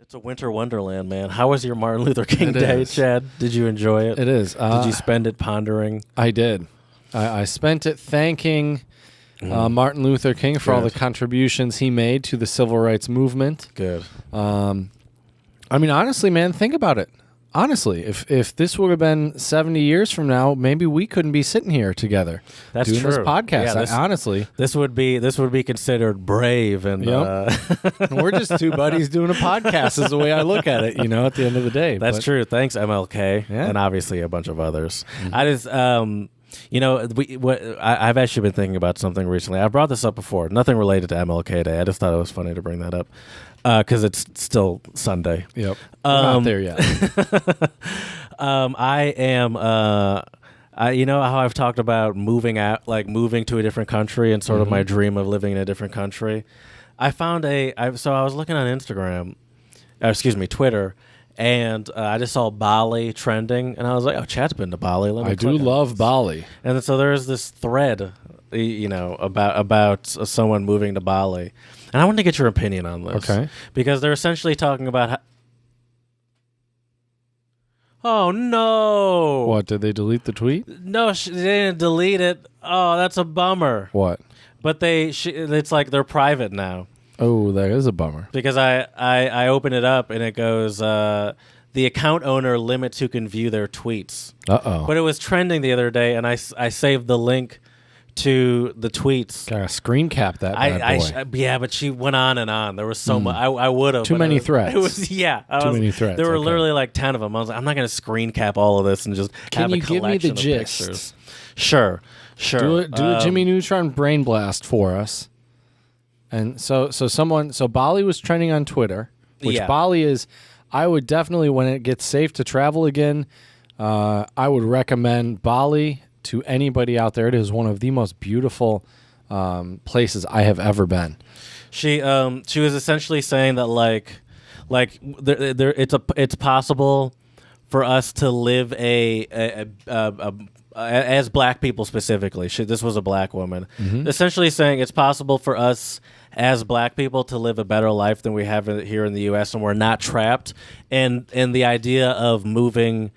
It's a winter wonderland, man. How was your Martin Luther King It Day, is. Chad? Did you enjoy it? It is. Did you spend it pondering? I did. I spent it thanking Martin Luther King for all the Good. contributions he made to the civil rights movement. Good. I mean, honestly, man, think about it. Honestly, if this would have been 70 years from now, maybe we couldn't be sitting here together That's doing this true. podcast. Yeah, Honestly, this would be considered brave, and we're just two buddies doing a podcast is the way I look at it, at the end of the day. that's But true. Thanks, MLK, Yeah. and obviously a bunch of others. I just, I've actually been thinking about something recently. I brought this up before. Nothing related to MLK Day. I just thought it was funny to bring that up because it's still Sunday. Yep. We're not there yet. I am. You know how I've talked about moving out, like moving to a different country, and sort of my dream of living in a different country. I found so I was looking on Instagram, Twitter, and I just saw Bali trending, and I was like, "Oh, Chad's been to Bali." Let me I do click on love this. Bali. And so there's this thread, about someone moving to Bali, and I wanted to get your opinion on this. Okay. Because they're essentially talking about. Oh no! What, did they delete the tweet? No, they didn't delete it. Oh, that's a bummer. What? But it's like they're private now. Oh, that is a bummer. Because I open it up and it goes, the account owner limits who can view their tweets. Uh-oh. But it was trending the other day, and I saved the link to the tweets. Gotta screen cap that bad boy. Yeah, but she went on and on. There was so much. I would have. Too many threads. It was many threads, There were okay. literally like 10 of them. I was like, I'm not going to screen cap all of this and just Can have a you give me collection the of gist? pictures. Sure. Do a Jimmy Neutron brain blast for us. And so Bali was trending on Twitter, which Yeah. Bali is. I would definitely, when it gets safe to travel again, I would recommend Bali to anybody out there. It is one of the most beautiful places I have ever been. She was essentially saying that it's possible for us to live as black people specifically. This was a black woman, essentially saying it's possible for us as black people to live a better life than we have here in the U.S. and we're not trapped. And the idea of moving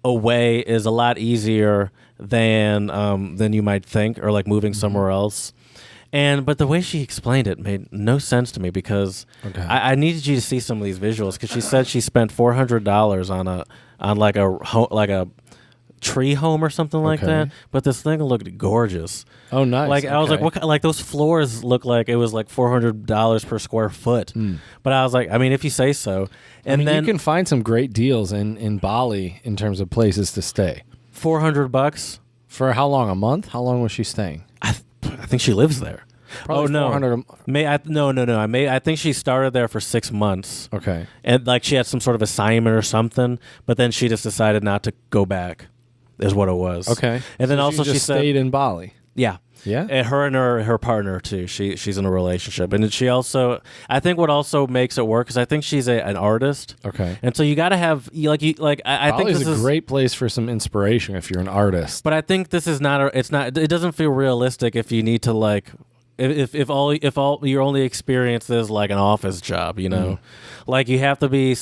away is a lot easier than you might think, or like moving somewhere else. But the way she explained it made no sense to me because I needed you to see some of these visuals because she said she spent $400 on like a tree home or something like that. But this thing looked gorgeous. Oh, nice. Like I was like, what? Like those floors look like it was like $400 per square foot. But I was like, I mean, if you say so. And then you can find some great deals in Bali in terms of places to stay. $400 For how long? A month? How long was she staying? I think she lives there. Probably oh no, 400 no. I think she started there for 6 months. Okay. And like she had some sort of assignment or something, but then she just decided not to go back. Is what it was. Okay. And then So also she she said, stayed in Bali. yeah. Yeah. And her partner too. She's in a relationship, and she also. I think what also makes it work is I think she's an artist. Okay. And so you got to have I think Bali's this a is great place for some inspiration if you're an artist. But I think this is not. It doesn't feel realistic if you need to like. If all your only experience is like an office job, like you have to be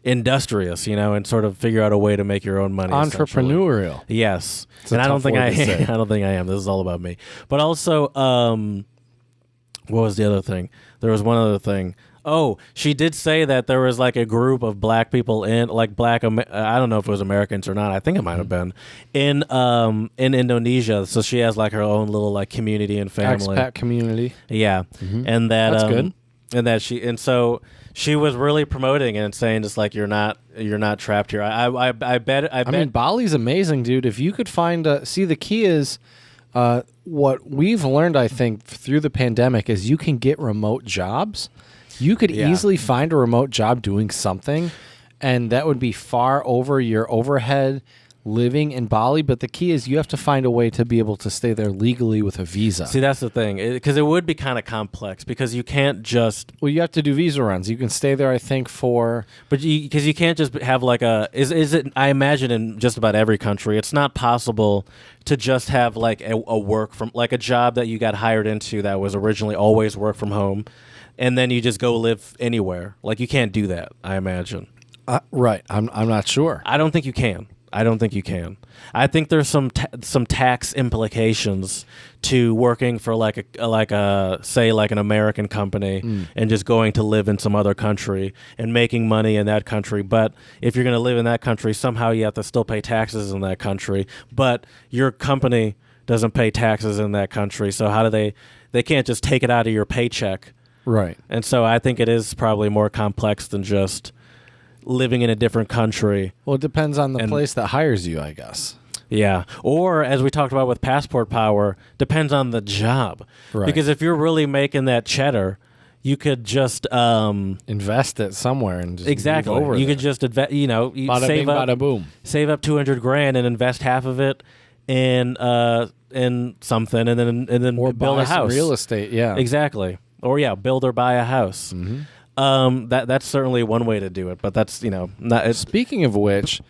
industrious, and sort of figure out a way to make your own money. Entrepreneurial. Yes, It's a and I don't tough think word to say. I don't think I am. This is all about me. But also, what was the other thing? There was one other thing. Oh, she did say that there was like a group of black people I don't know if it was Americans or not. I think it might have been in Indonesia. So she has like her own little like community and family. Expat community. Yeah. And that That's good. And so she was really promoting it and saying just like you're not trapped here. I bet I mean, Bali's amazing, dude. If you could find the key is what we've learned, I think, through the pandemic is you can get remote jobs. You could easily find a remote job doing something, and that would be far over your overhead living in Bali. But the key is you have to find a way to be able to stay there legally with a visa. See, that's the thing, because it would be kind of complex because you can't just. Well, you have to do visa runs. You can stay there, I think, for. But because you can't just have like is it? I imagine in just about every country, it's not possible to just have like a work from like a job that you got hired into that was originally always work from home. and then you just go live anywhere. Like, you can't do that, I imagine. Right. I'm not sure. I don't think you can. I think there's some tax implications to working for like an American company and just going to live in some other country and making money in that country. But if you're going to live in that country, somehow you have to still pay taxes in that country. But your company doesn't pay taxes in that country. So how do they can't just take it out of your paycheck. Right. And so I think it is probably more complex than just living in a different country. Well, it depends on the place that hires you, I guess. Yeah. Or, as we talked about with passport power, depends on the job. Right. Because if you're really making that cheddar, you could just invest it somewhere and just move over You there. could just invest. You know, you bada save bing, up, bada boom. Save up $200,000 and invest half of it in something, and then or build buy a house. Some real estate. Yeah. Exactly. Or build or buy a house. Mm-hmm. That's certainly one way to do it, but that's not. Speaking of which,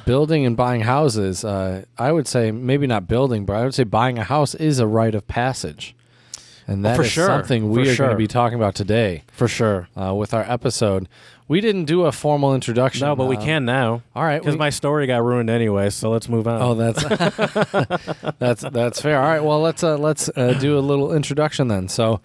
building and buying houses. I would say maybe not building, but I would say buying a house is a rite of passage, and that is something we are going to be talking about today for sure with our episode. We didn't do a formal introduction. No, but we can now. All right, because my story got ruined anyway. So let's move on. Oh, that's that's fair. All right, well let's do a little introduction then. So.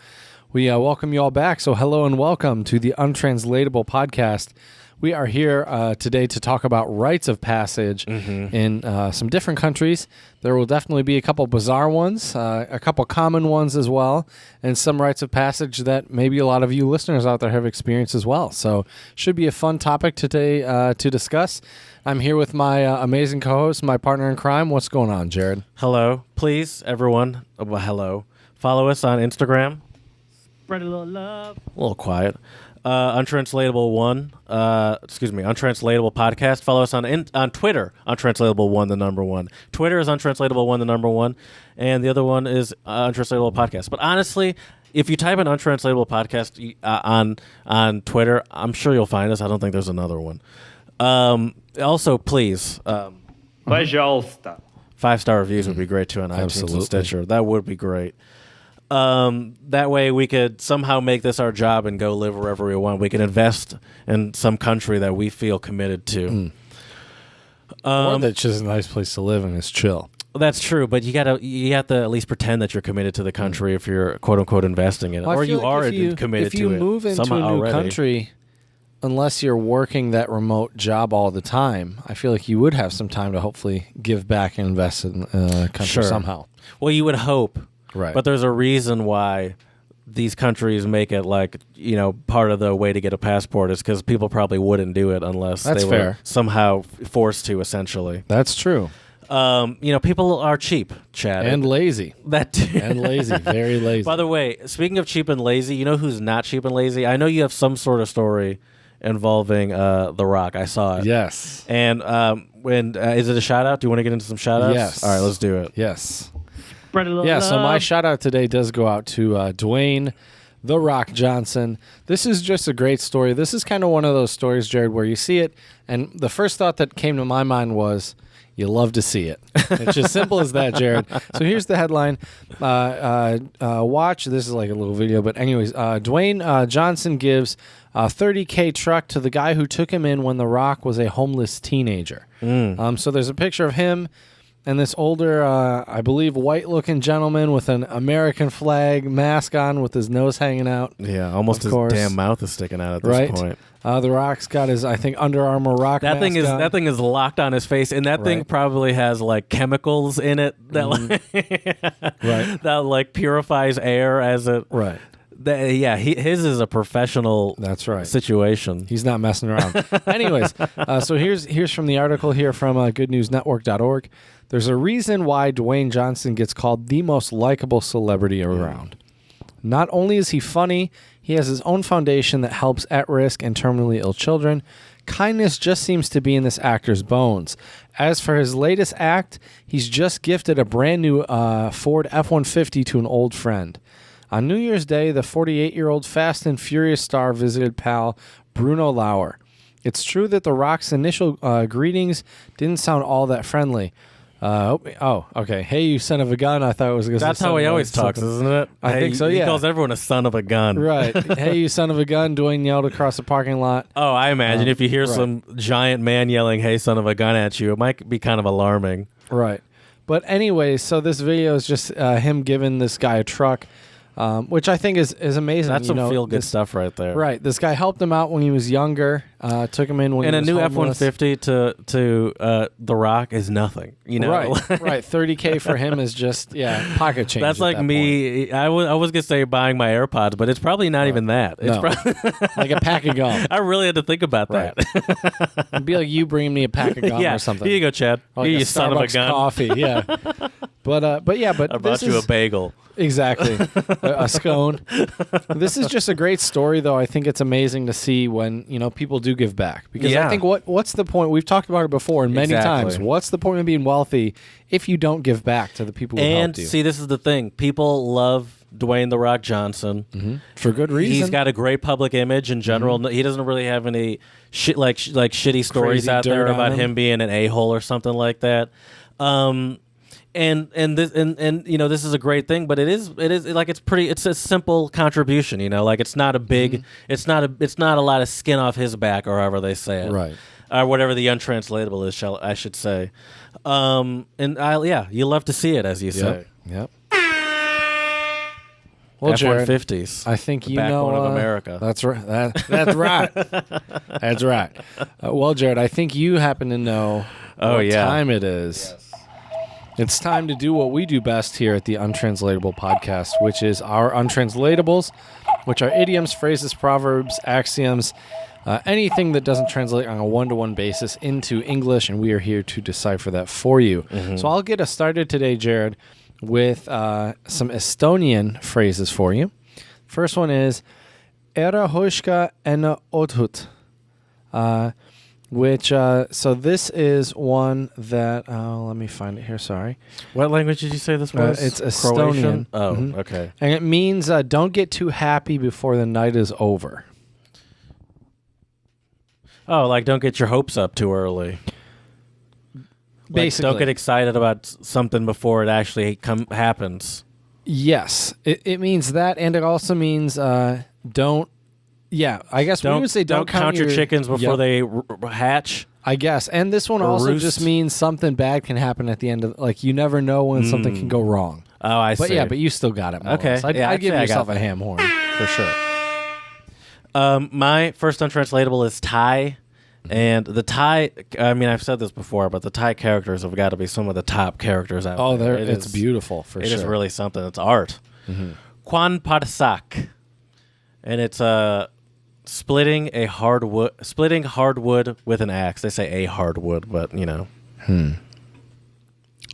We welcome you all back. So hello and welcome to the Untranslatable podcast. We are here today to talk about rites of passage in some different countries. There will definitely be a couple bizarre ones, a couple common ones as well, and some rites of passage that maybe a lot of you listeners out there have experienced as well. So should be a fun topic today to discuss. I'm here with my amazing co-host, my partner in crime. What's going on, Jared? Hello. Please, everyone, hello. Follow us on Instagram. Spread a little love. A little quiet. Untranslatable podcast. Follow us on Twitter. Untranslatable 1, the number 1. Twitter is Untranslatable 1, the number 1, and the other one is Untranslatable podcast. But honestly, if you type in Untranslatable podcast on Twitter, I'm sure you'll find us. I don't think there's another one. Also, please, Пожалуйста. 5-star reviews would be great too on iTunes and Stitcher. That would be great. That way we could somehow make this our job and go live wherever we want. We can invest in some country that we feel committed to. Or that's just a nice place to live and it's chill. That's true, but you have to at least pretend that you're committed to the country if you're quote unquote investing in it, well, or you like are committed to it. If you move into a new country, unless you're working that remote job all the time, I feel like you would have some time to hopefully give back and invest in a country somehow. Well, you would hope. Right. But there's a reason why these countries make it part of the way to get a passport is because people probably wouldn't do it unless they were somehow forced to, essentially. That's true. People are cheap, Chad. And lazy. And lazy. Very lazy. By the way, speaking of cheap and lazy, you know who's not cheap and lazy? I know you have some sort of story involving The Rock. I saw it. Yes. And is it a shout-out? Do you want to get into some shout-outs? Yes. All right, let's do it. Yes. Yeah, so my shout out today does go out to Dwayne The Rock Johnson. This is just a great story. This is kind of one of those stories, Jared, where you see it, and the first thought that came to my mind was, you love to see it. It's as simple as that, Jared. So here's the headline. Watch. This is like a little video, but anyways, Dwayne Johnson gives a $30K truck to the guy who took him in when The Rock was a homeless teenager. So there's a picture of him and this older, I believe, white-looking gentleman with an American flag mask on with his nose hanging out. Yeah, almost his damn mouth is sticking out at this point. The Rock's got his, I think, Under Armour Rock mask on. That thing is locked on his face, and that thing probably has, chemicals in it that, that purifies air as it... Right. His is a professional situation. He's not messing around. Anyways, so here's from the article here from goodnewsnetwork.org. There's a reason why Dwayne Johnson gets called the most likable celebrity around. Not only is he funny, he has his own foundation that helps at-risk and terminally ill children. Kindness just seems to be in this actor's bones. As for his latest act, he's just gifted a brand new Ford F-150 to an old friend. On New Year's Day, the 48-year-old Fast and Furious star visited pal Bruno Lauer. It's true that The Rock's initial greetings didn't sound all that friendly. Okay. Hey, you son of a gun. I thought it was going to say That's how he always talks, isn't it? I think so, yeah. He calls everyone a son of a gun. Right. Hey, you son of a gun. Dwayne yelled across the parking lot. Oh, I imagine if you hear right. some giant man yelling, hey, son of a gun at you, it might be kind of alarming. Right. But anyway, so this video is just him giving this guy a truck, which I think is amazing. That's some feel-good stuff right there. Right. This guy helped him out when he was younger, took him in when he was new homeless. F-150 to The Rock is nothing. You know? Right. Right. $30K for him is just, pocket change. That's like me. I was going to say buying my AirPods, but it's probably not even that. It's No. Like a pack of gum. I really had to think about that. It'd be like you bringing me a pack of gum or something. Here you go, Chad. Like you a son of a Starbucks gun. coffee, yeah. But I brought you a bagel. Exactly. a scone. This is just a great story, though. I think it's amazing to see when, people do give back. Because I think what's the point? We've talked about it before many times. What's the point of being wealthy if you don't give back to the people who helped you? And see, this is the thing. People love Dwayne "The Rock" Johnson. For good reason. He's got a great public image in general. He doesn't really have any shitty stories Crazy out there dirt about on him being an a-hole or something like that. And this is a great thing, but it is like it's a simple contribution, like it's not a big it's not a lot of skin off his back, or however they say it, Right, or whatever the untranslatable is, I should say. You love to see it, as you say. Yep. Well, Jared, F-150s. I think the backbone of America. That's right. That's right. That's right. Well, Jared, I think you happen to know what time it is. Yes. It's time to do what we do best here at the Untranslatable Podcast, which is our untranslatables, which are idioms, phrases, proverbs, axioms, anything that doesn't translate on a one-to-one basis into English, and we are here to decipher that for you. Mm-hmm. So I'll get us started today, Jared, with some Estonian phrases for you. First one is "Ära hoiska enne othut," which, so this is one that, let me find it here, sorry. What language did you say this was? It's Croatian? Estonian. Oh, okay. And it means don't get too happy before the night is over. Oh, like don't get your hopes up too early. Basically. Don't get excited about something before it actually happens. Yes. It means that, and it also means don't... Yeah, I guess we would say don't count your chickens before they hatch. I guess. And this one also roost. just means something bad can happen at the end of... Like, you never know when something can go wrong. Oh, I see. But yeah, but you still got it. Okay. I'd give yourself a ham horn, for sure. My first untranslatable is Thai. And the Thai, I mean, I've said this before, but the Thai characters have got to be some of the top characters out there. It's beautiful, for sure. It is really something. It's art. Quan Parsak. And it's splitting hardwood with an axe. They say a hardwood, but,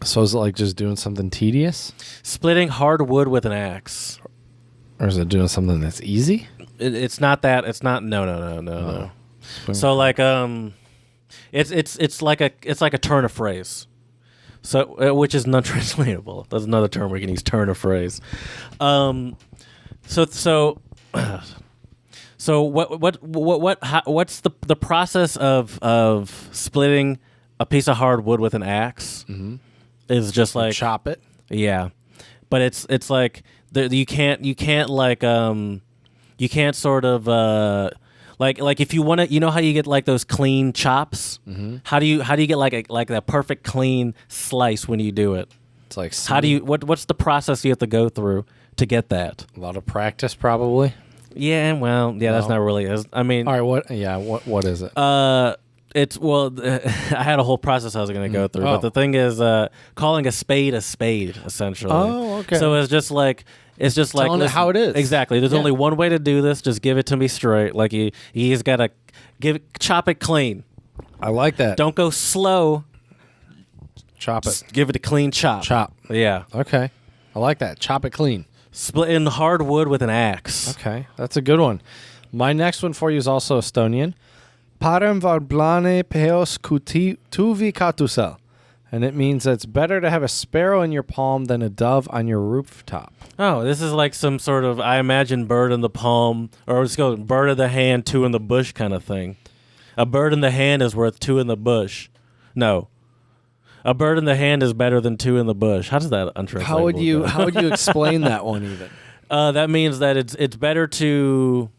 So is it like just doing something tedious? Splitting hardwood with an axe. Or is it doing something that's easy? It's not that. It's not. No. So like it's like a turn of phrase, so which is non-translatable. That's another term we can use. Turn of phrase. So what's the process of splitting a piece of hardwood with an axe? Is just like chop it. Yeah, but it's like you can't sort of. Like if you want to, how you get like those clean chops. How do you get like that perfect clean slice when you do it? It's like what's the process you have to go through to get that? A lot of practice, probably. Yeah, well, that's not really. I mean, all right. What is it? It's I had a whole process I was going to go through, but the thing is, calling a spade, essentially. Oh, okay. So it's just like. It's just telling like it how it is. Exactly. There's only one way to do this. Just give it to me straight. Like he's got to chop it clean. I like that. Don't go slow. Chop it. Just give it a clean chop. Chop. Yeah. Okay. I like that. Chop it clean. Split in hardwood with an axe. Okay, that's a good one. My next one for you is also Estonian. Parem varblane peos tuvi katusel. And it means that it's better to have a sparrow in your palm than a dove on your rooftop. Oh, this is like some sort of, I imagine, bird in the palm, or let's go bird in the hand, two in the bush kind of thing. A bird in the hand is worth two in the bush. No. A bird in the hand is better than two in the bush. How does that untranslatable? How would you explain that one even? That means that it's better to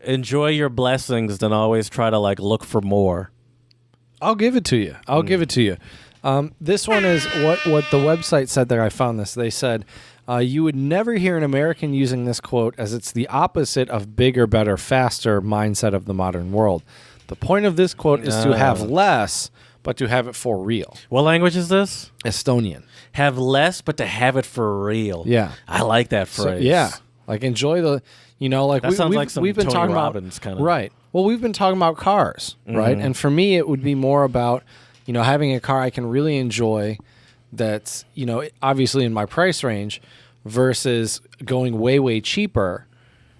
enjoy your blessings than always try to like look for more. I'll give it to you. This one is what the website said that I found this. They said, you would never hear an American using this quote as it's the opposite of bigger, better, faster mindset of the modern world. The point of this quote is to have less, but to have it for real. What language is this? Estonian. Have less, but to have it for real. Yeah. I like that phrase. So, like enjoy the, like that sounds like some we've been Tony talking Robbins about, kind of. right. Well, we've been talking about cars, right? And for me, it would be more about, having a car I can really enjoy that's, obviously in my price range versus going way, way cheaper.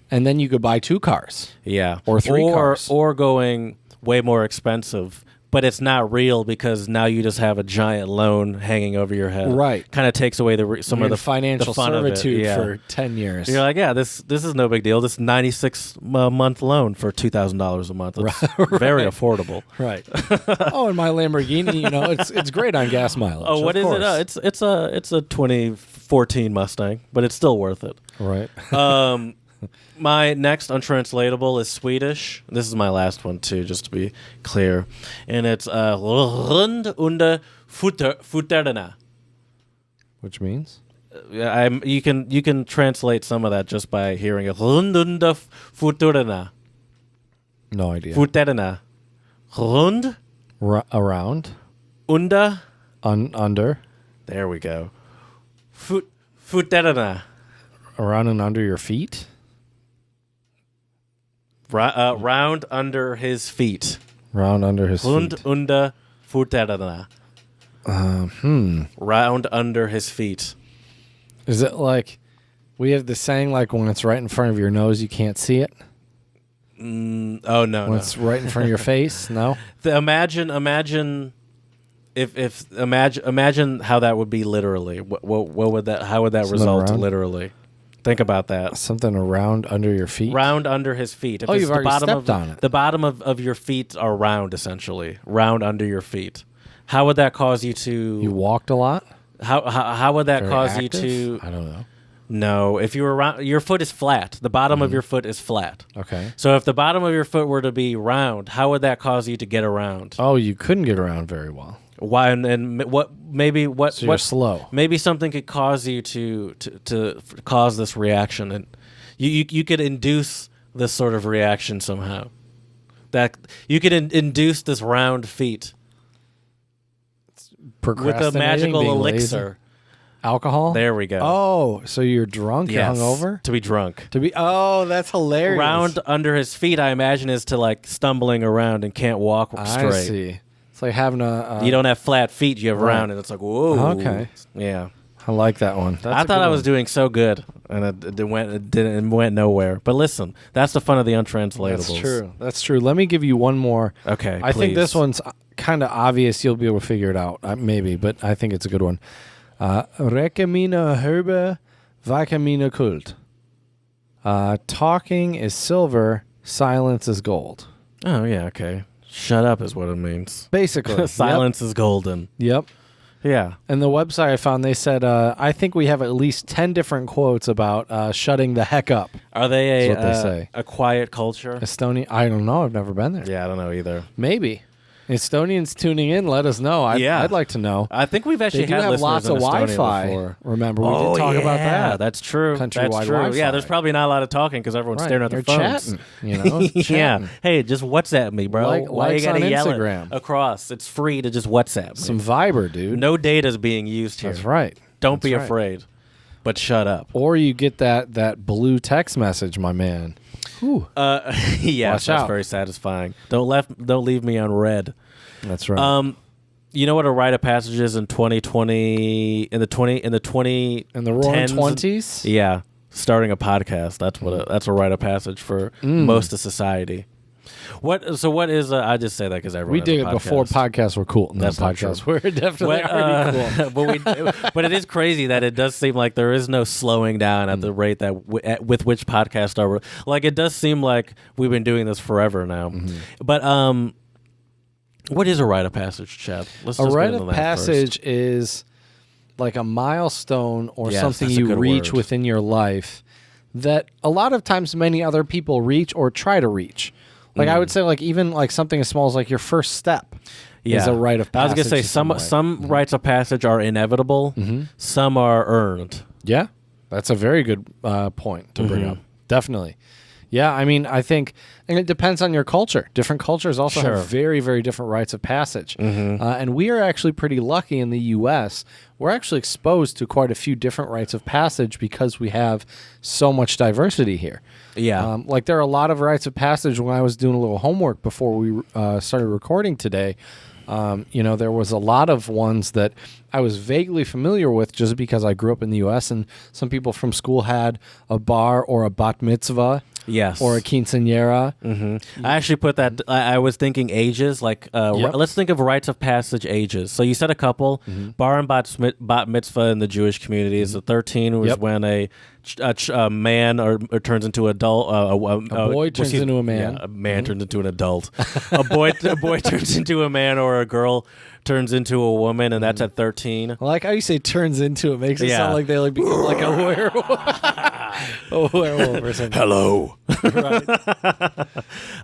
And then you could buy 2 cars. Yeah. Or 3 cars. Or going way more expensive, but it's not real because now you just have a giant loan hanging over your head. Right. Kind of takes away some of the financial the fun servitude of it. for 10 years. You're like, yeah, this is no big deal. This 96-month loan for $2,000 a month. It's very affordable. Right. And my Lamborghini, it's great on gas mileage. Oh, what is it? It's a 2014 Mustang, but it's still worth it. Right. My next untranslatable is Swedish. This is my last one too, just to be clear, and it's rund under futterna. Which means? You can translate some of that just by hearing it. Rund under futterna. No idea. Futterna. Rund. Around. Under. Under. There we go. Futterna. Around and under your feet? Round under his feet. Round under his Rund feet. under futterna. Round under his feet. Is it like we have the saying like when it's right in front of your nose, you can't see it? Oh no! When it's right in front of your face, no. Imagine how that would be literally. What would that? How would that Something result around? Literally? Think about that. Something around under your feet. Round under his feet. If Oh, it's you've the already bottom stepped of, on it. The bottom of your feet are round, essentially. Round under your feet. How would that cause you to? You walked a lot. How would that Very cause active? you to? I don't know. No, if you were round, your foot is flat. The bottom of your foot is flat. Okay. So if the bottom of your foot were to be round, how would that cause you to get around? Oh, you couldn't get around very well. Why and what? Maybe what? So you're slow. Maybe something could cause you to cause this reaction, and you could induce this sort of reaction somehow. That you could induce this round feet with a magical being elixir. lazy. Alcohol? There we go. Oh, so you're drunk? Yes, You're hungover? to be drunk. Oh, that's hilarious. Round under his feet, I imagine, is to like stumbling around and can't walk straight. I see. It's like having a... You don't have flat feet, you have Right. round, and it's like, whoa. Okay. Yeah. I like that one. I thought I was doing so good, and it went nowhere. But listen, that's the fun of the untranslatables. That's true. Let me give you one more. Okay, I think please. this one's kind of obvious. You'll be able to figure it out. Maybe, but I think it's a good one. Rekemina herbe, vakemina kult. Talking is silver, silence is gold. Oh, yeah, okay. Shut up is what it means. Basically. Silence is golden. Yep. Yeah. And the website I found, they said, I think we have at least 10 different quotes about shutting the heck up. Are they That's what they say. a quiet culture? Estonia? I don't know. I've never been there. Yeah, I don't know either. Maybe. Estonians tuning in, let us know. I'd like to know. I think we've actually They do had have listeners lots in of Estonia Wi-Fi. before. Remember, we did talk about that. That's true. Countrywide That's true. Wi-Fi. Yeah, there's probably not a lot of talking because everyone's staring at their You're phones. chatting, Yeah. chatting. Hey, just WhatsApp me, bro. Why you likes gotta on yell Instagram. it across? It's free to just WhatsApp me. Some Viber, dude. No data's being used here. That's right. Don't be That's right. afraid, but shut up. Or you get that blue text message, my man. Whew. Yeah, Watch that's out. very satisfying. Don't leave me on red. That's right. You know what a Rite of Passage is in 2020 in the In the roaring 20s? Yeah, starting a podcast. That's a Rite of Passage for most of society. What is I just say that because everyone We has did a it before podcast. podcasts were cool. That's not podcasts true. were definitely already cool. but it is crazy that it does seem like there is no slowing down at the rate that with which podcasts are. Like it does seem like we've been doing this forever now. But What is a rite of passage, Chad? Let's A just get rite into of that passage first. is like a milestone or Yes, something that's a you good reach word. within your life that a lot of times many other people reach or try to reach. Like I would say, like even like something as small as like your first step is a rite of I was passage. gonna say to some way. some rites of passage are inevitable. Some are earned. Yeah, that's a very good point to bring up. Definitely. Yeah, I mean, I think, and it depends on your culture. Different cultures also Sure. have very, very different rites of passage. And we are actually pretty lucky in the U.S. We're actually exposed to quite a few different rites of passage because we have so much diversity here. Yeah. Like there are a lot of rites of passage. When I was doing a little homework before we started recording today, there was a lot of ones that I was vaguely familiar with just because I grew up in the U.S. and some people from school had a bar or a bat mitzvah. Yes. Or a quinceanera. I actually put that. I was thinking ages. Like, Yep. let's think of rites of passage ages. So you said a couple. Bar and bat mitzvah in the Jewish community is the 13 was Yep. when a man or turns into adult. A boy turns into a man. Yeah, a man turns into an adult. a boy turns into a man, or a girl turns into a woman, and that's at 13. I like how you say turns into it. Makes it Yeah. sound like they like become like a werewolf. A werewolf or something. Hello. Right.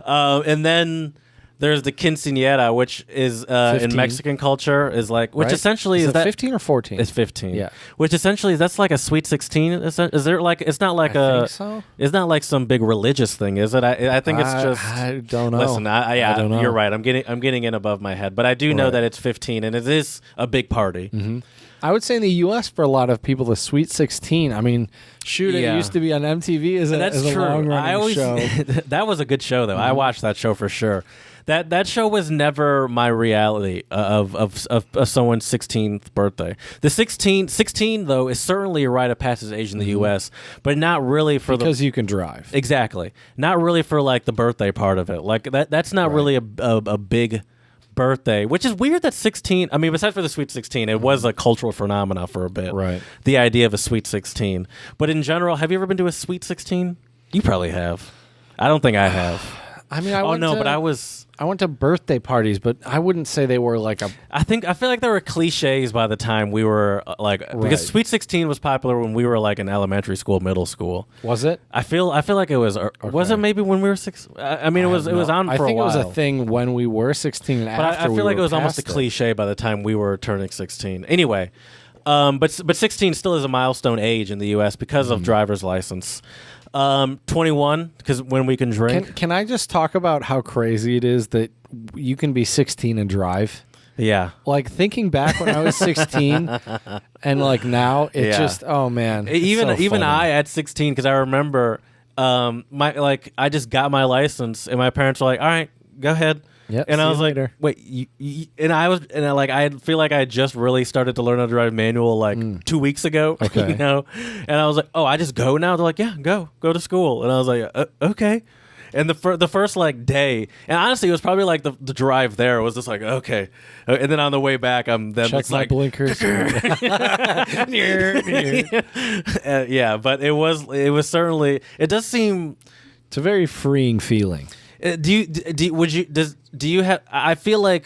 And then there's the quinceanera, which is in 15. Mexican culture is like, which Right? essentially is is it that 15 or 14? It's 15. Yeah. Which essentially that's like a sweet 16. Is there like it's not like I think so. It's not like some big religious thing, is it? I think it's just. I don't know. Listen, I don't know. you're right. I'm getting in above my head, but I do know Right. that it's 15, and it is a big party. I would say in the U.S. for a lot of people, the Sweet 16. I mean, shoot, it Yeah. used to be on MTV as a, That's as a true. long-running show. That was a good show, though. I watched that show for sure. That show was never my reality of someone's 16th birthday. The 16 though is certainly a rite of passage age in the U.S., but not really for Because you can drive. exactly not really for like the birthday part of it. Like that's not really a big birthday, which is weird that 16, I mean, besides for the Sweet 16, it was a cultural phenomena for a bit. Right. The idea of a Sweet 16. But in general, have you ever been to a Sweet 16? You probably have. I don't think I have. I mean, I went to birthday parties, but I wouldn't say they were like a. I feel like there were cliches by the time we were Right. because Sweet 16 was popular when we were like in elementary school, middle school. Was it? I feel like it was. Was it maybe when we were 6? I mean, it was on for a while. I think it was a thing when we were 16 and But after. I feel we like were it was almost a past it. cliche by the time we were turning 16. Anyway, but 16 still is a milestone age in the U.S. because of driver's license. 21 because when we can drink. Can I just talk about how crazy it is that you can be 16 and drive? Yeah. Like thinking back when I was 16 and like now it Yeah. just man. it's Even so even funny. I at 16 because I remember I just got my license and my parents were like, all right, go ahead. Yep, and see I was you like, later. wait, I feel like I just really started to learn how to drive manual like 2 weeks ago, Okay. and I was like, oh, I just go now. They're like, yeah, go to school, and I was like, okay. And the first like day, and honestly, it was probably like the drive there was just like okay, and then on the way back, I'm then check it's my like blinkers. yeah, but it was certainly it does seem. It's a very freeing feeling. Do you have? I feel like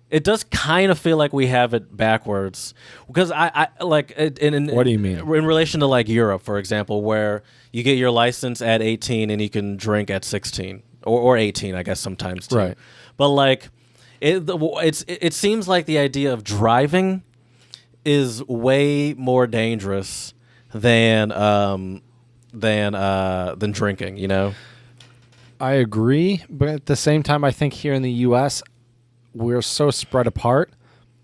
it does kind of feel like we have it backwards because I like in What do you mean? in relation to like Europe, for example, where you get your license at 18 and you can drink at 16 or 18, I guess sometimes too. Right. But like it seems like the idea of driving is way more dangerous than drinking. You know. I agree, but at the same time, I think here in the U.S., we're so spread apart,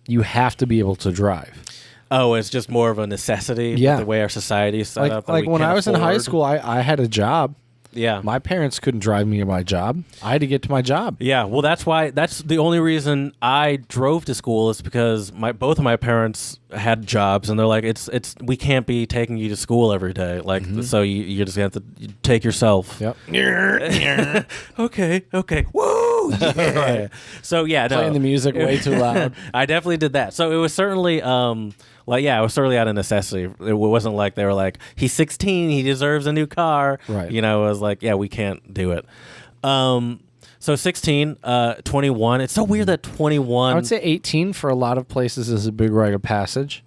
you have to be able to drive. Oh, it's just more of a necessity. Yeah. The way our society is set up. that Like we when can't I was in high afford. school, I had a job. Yeah. My parents couldn't drive me to my job. I had to get to my job. Yeah. Well, that's the only reason I drove to school is because both of my parents had jobs, and they're like, it's we can't be taking you to school every day. Like, so you just have to take yourself. Yep. Okay. Woo! Yeah. Right. So yeah, no. Playing the music way too loud. I definitely did that. So it was certainly it was certainly out of necessity. It wasn't like they were like, he's 16, he deserves a new car. Right. You know, it was like, yeah, we can't do it. So 16, 21. It's so weird that 21. I would say 18 for a lot of places is a big rite of passage.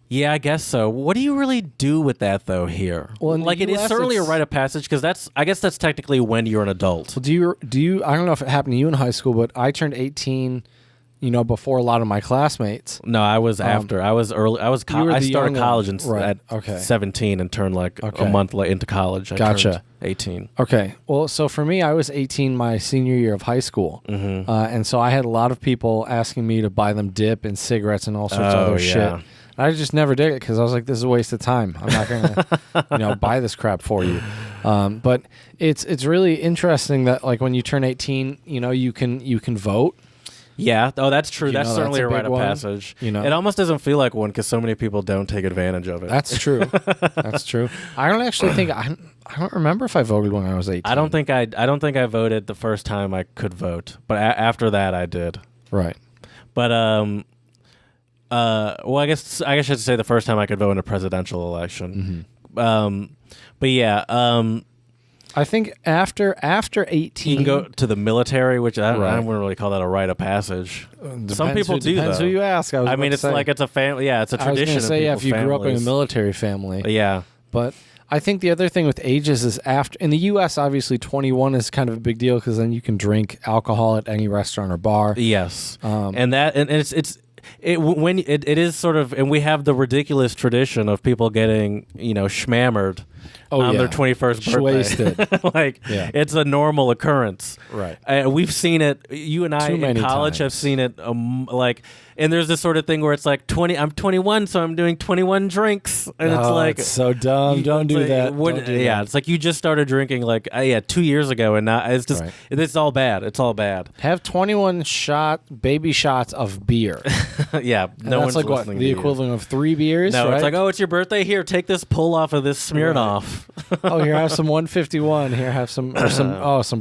Yeah, I guess so. What do you really do with that though here? Well, in the like it is US, certainly a it's- rite of passage because I guess that's technically when you're an adult. Well, do you? I don't know if it happened to you in high school, but I turned 18. Before a lot of my classmates. No, I was after. I was early. I started young college one. Right. at 17 and turned like a Okay. month into college. I Gotcha. turned 18. Okay. Well, so for me, I was 18 my senior year of high school. Mm-hmm. And so I had a lot of people asking me to buy them dip and cigarettes and all sorts of other shit. I just never did it because I was like, this is a waste of time. I'm not going to buy this crap for you. But it's really interesting that like when you turn 18, you can vote. Yeah. Oh, that's true. That's that's certainly a a rite big of one. passage. It almost doesn't feel like one because so many people don't take advantage of it. That's true. That's true. I don't actually think I don't remember if I voted when I was 18. I don't think I voted the first time I could vote, but after that I did. Right. But well, I guess I should say the first time I could vote in a presidential election. Mm-hmm. But yeah. I think after 18, You can go to the military, which I Right. wouldn't really call that a rite of passage. Some Depends people do, Depends though. who you ask. I mean, it's like it's a family. Yeah, it's a I was tradition. going to say, in if you grew up in a families. military family. Yeah. But I think the other thing with ages is after in the U.S. obviously 21 is kind of a big deal because then you can drink alcohol at any restaurant or bar. Yes. And it is sort of, and we have the ridiculous tradition of people getting schmammered on their 21st birthday. Wasted. Like it's a normal occurrence. Right. We've seen it. You and I Too in many college have times. seen it. And there's this sort of thing where it's like 20. I'm 21, so I'm doing 21 drinks, and it's like it's so dumb. Don't do that. Don't do yeah, that. it's like you just started drinking 2 years ago, and now it's just Right. it's all bad. It's all bad. Have 21 baby shots of beer. Yeah, And no that's one's like what listening the to you. equivalent of 3 beers. No, right? it's like, oh, it's your birthday. Here, take this pull off of this Smirnoff. oh, here have some 151. Here have some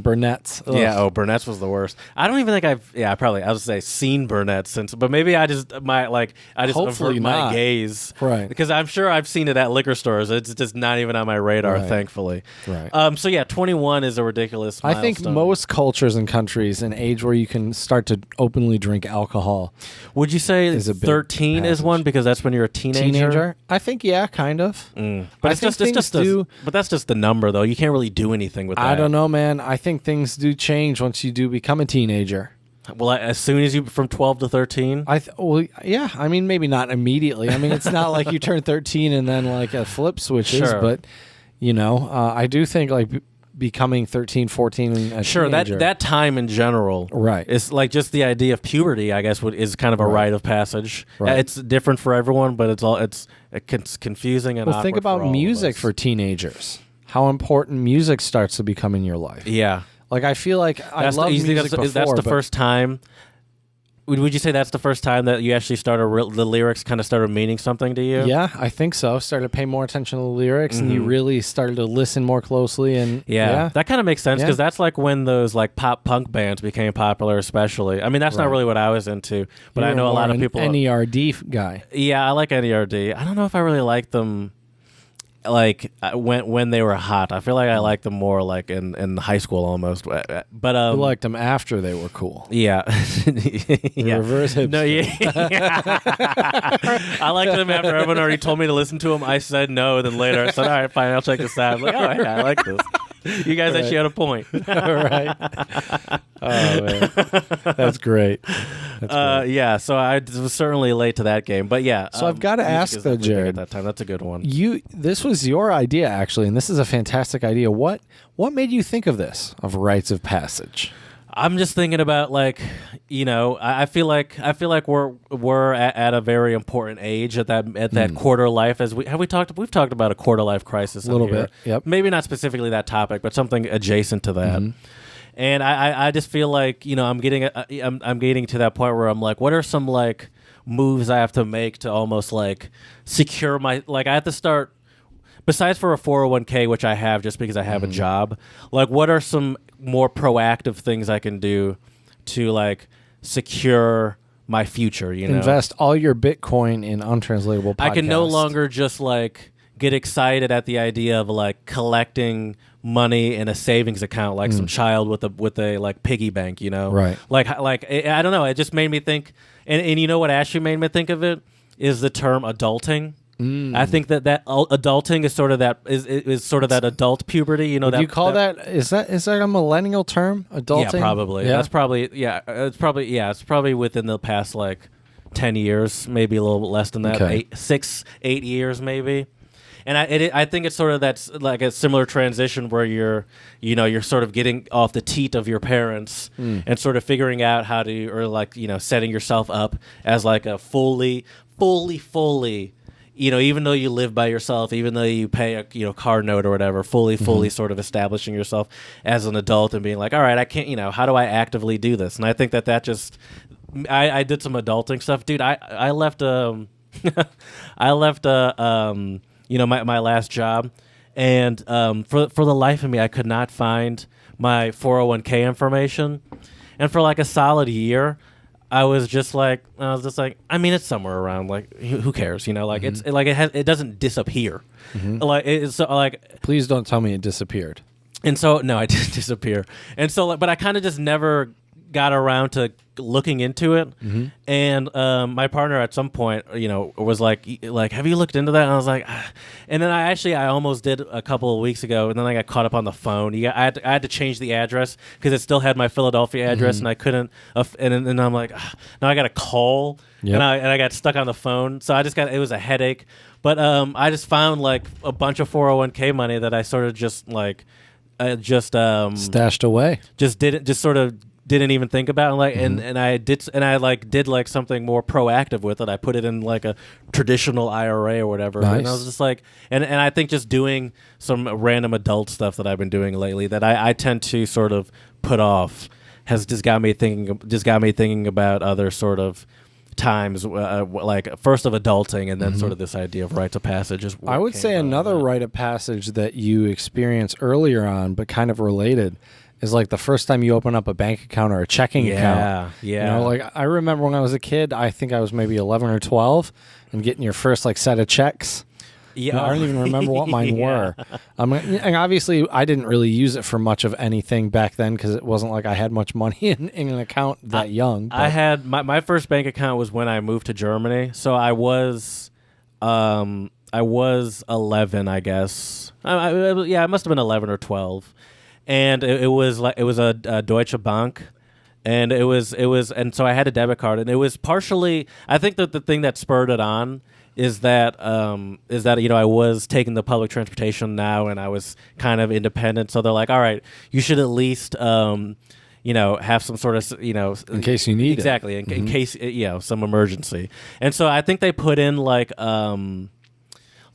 Burnett's. Ugh. Yeah. Oh, Burnett's was the worst. I don't even think I would say seen Burnett's since, but maybe I just Hopefully avert my not. gaze, Right. Because I'm sure I've seen it at liquor stores. It's just not even on my radar, Right. thankfully. Right. So yeah, 21 is a ridiculous I think milestone. most cultures and countries, an age where you can start to openly drink alcohol. Would you say is a big 13 is passage. one because that's when you're a teenager? I think kind of. But I think things but that's just the number though. You can't really do anything with that. I don't know, man. I think things do change once you do become a teenager. Well, as soon as you from 12 to 13. Yeah. I mean, maybe not immediately. I mean, it's not like you turn 13 and then like a flip switches, Sure. but I do think like becoming 13, 14, and a Sure, teenager. that time in general, Right. It's like just the idea of puberty. I guess is kind of a rite of passage. Right. It's different for everyone, but it's confusing and Well, think awkward for all about of music us. for teenagers. How important music starts to become in your life. Yeah. Like I feel like I love you think music before. that's the but first time. Would you say that's the first time that you actually started the lyrics kind of started meaning something to you? Yeah, I think so. Started to pay more attention to the lyrics, and you really started to listen more closely. And Yeah, that kind of makes sense because Yeah. that's like when those like pop punk bands became popular, especially. I mean, that's not Right. really what I was into, but You I were know a more lot of an people. NERD guy. Yeah, I like NERD. I don't know if I really like them. Like when they were hot, I feel like I liked them more like in high school almost. But I liked them after they were cool. yeah, yeah. Reverse hipster. No, yeah. I liked them after everyone already told me to listen to them. I said no. Then later I said, all right, fine, I'll check this out. I'm like, oh yeah, I like this. You guys actually had a point. Right. Oh man, that's great. That's great. Yeah, so I was certainly late to that game, but yeah. So I've gotta music ask is though, definitely big Jared. at that time. That's a good one. This was your idea actually, and this is a fantastic idea. What made you think of this, of rites of passage? I'm just thinking about I feel like we're at a very important age at that quarter life we've talked about a quarter life crisis A little in here. bit, yep. Maybe not specifically that topic, but something adjacent to that. And I just feel like I'm getting to that point where I'm like, what are some like moves I have to make to almost like secure my I have to start. Besides for a 401k, which I have just because I have a job, like what are some more proactive things I can do to like secure my future? Invest all your Bitcoin in Untranslatable Podcasts. I can no longer just like get excited at the idea of like collecting money in a savings account, like some child with a like piggy bank, you know? Right. Like I don't know. It just made me think, and you know what actually made me think of it is the term adulting. I think that adulting is sort of that is sort of that adult puberty. You know, Would you call that is that a millennial term? Adulting? Yeah, probably. Yeah. That's probably It's probably within the past like 10 years, maybe a little less than that. Okay. 8 years maybe. And I think it's sort of that's like a similar transition where you're sort of getting off the teat of your parents and sort of figuring out how to, or like, setting yourself up as like a fully, even though you live by yourself, even though you pay a car note or whatever, fully sort of establishing yourself as an adult and being like, all right, I can't, how do I actively do this? And I think that just, I did some adulting stuff, dude. I left my last job, and for the life of me, I could not find my 401k information, and for like a solid year, I was just like, I mean, it's somewhere around. Like, who cares? It's like it doesn't disappear. Like it's so, like. Please don't tell me it disappeared. And so no, it didn't disappear. And so, but I kind of just never got around to looking into it. And my partner at some point, was like, have you looked into that? And I was like, ah. And then I almost did a couple of weeks ago, and then I got caught up on the phone. I had to change the address because it still had my Philadelphia address, and I couldn't. And then I'm like, now I got to call, and I got stuck on the phone. So it was a headache. But I just found like a bunch of 401k money that I sort of just like, stashed away. Didn't even think about it, and I did like something more proactive with it. I put it in like a traditional IRA or whatever. Nice. And I was just like, and I think just doing some random adult stuff that I've been doing lately that I tend to sort of put off has just got me thinking about other sort of times, like first of adulting and then sort of this idea of rites of passage. I would say another rite of passage that you experienced earlier on, but kind of related, is like the first time you open up a bank account or a checking account. Yeah. Like I remember when I was a kid, I think I was maybe 11 or 12, and getting your first like set of checks. Yeah, I don't even remember what mine were. And obviously, I didn't really use it for much of anything back then because it wasn't like I had much money in an account that young. But. I had my first bank account was when I moved to Germany, so I was 11, I guess. I must have been 11 or 12. And it was a Deutsche Bank, and and so I had a debit card, and it was partially. I think that the thing that spurred it on is that I was taking the public transportation now, and I was kind of independent. So they're like, all right, you should at least have some sort of in case you need exactly it. in case some emergency. And so I think they put in like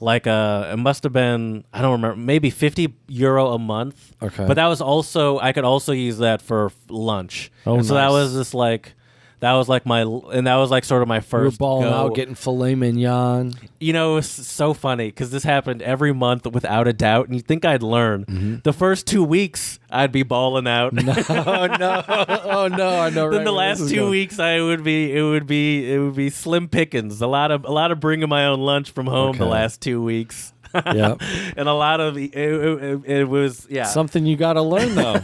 it must have been, I don't remember, maybe €50 a month. Okay. But that was also, I could also use that for lunch. And so that was just like, that was like that was like sort of my first. You were balling out, getting filet mignon. It was so funny because this happened every month without a doubt, and you'd think I'd learn. The first 2 weeks, I'd be balling out. No. Oh no, I know. Then the last 2 weeks, it would be slim pickings. A lot of bringing my own lunch from home the last 2 weeks. Yeah, and a lot of it was something you got to learn though.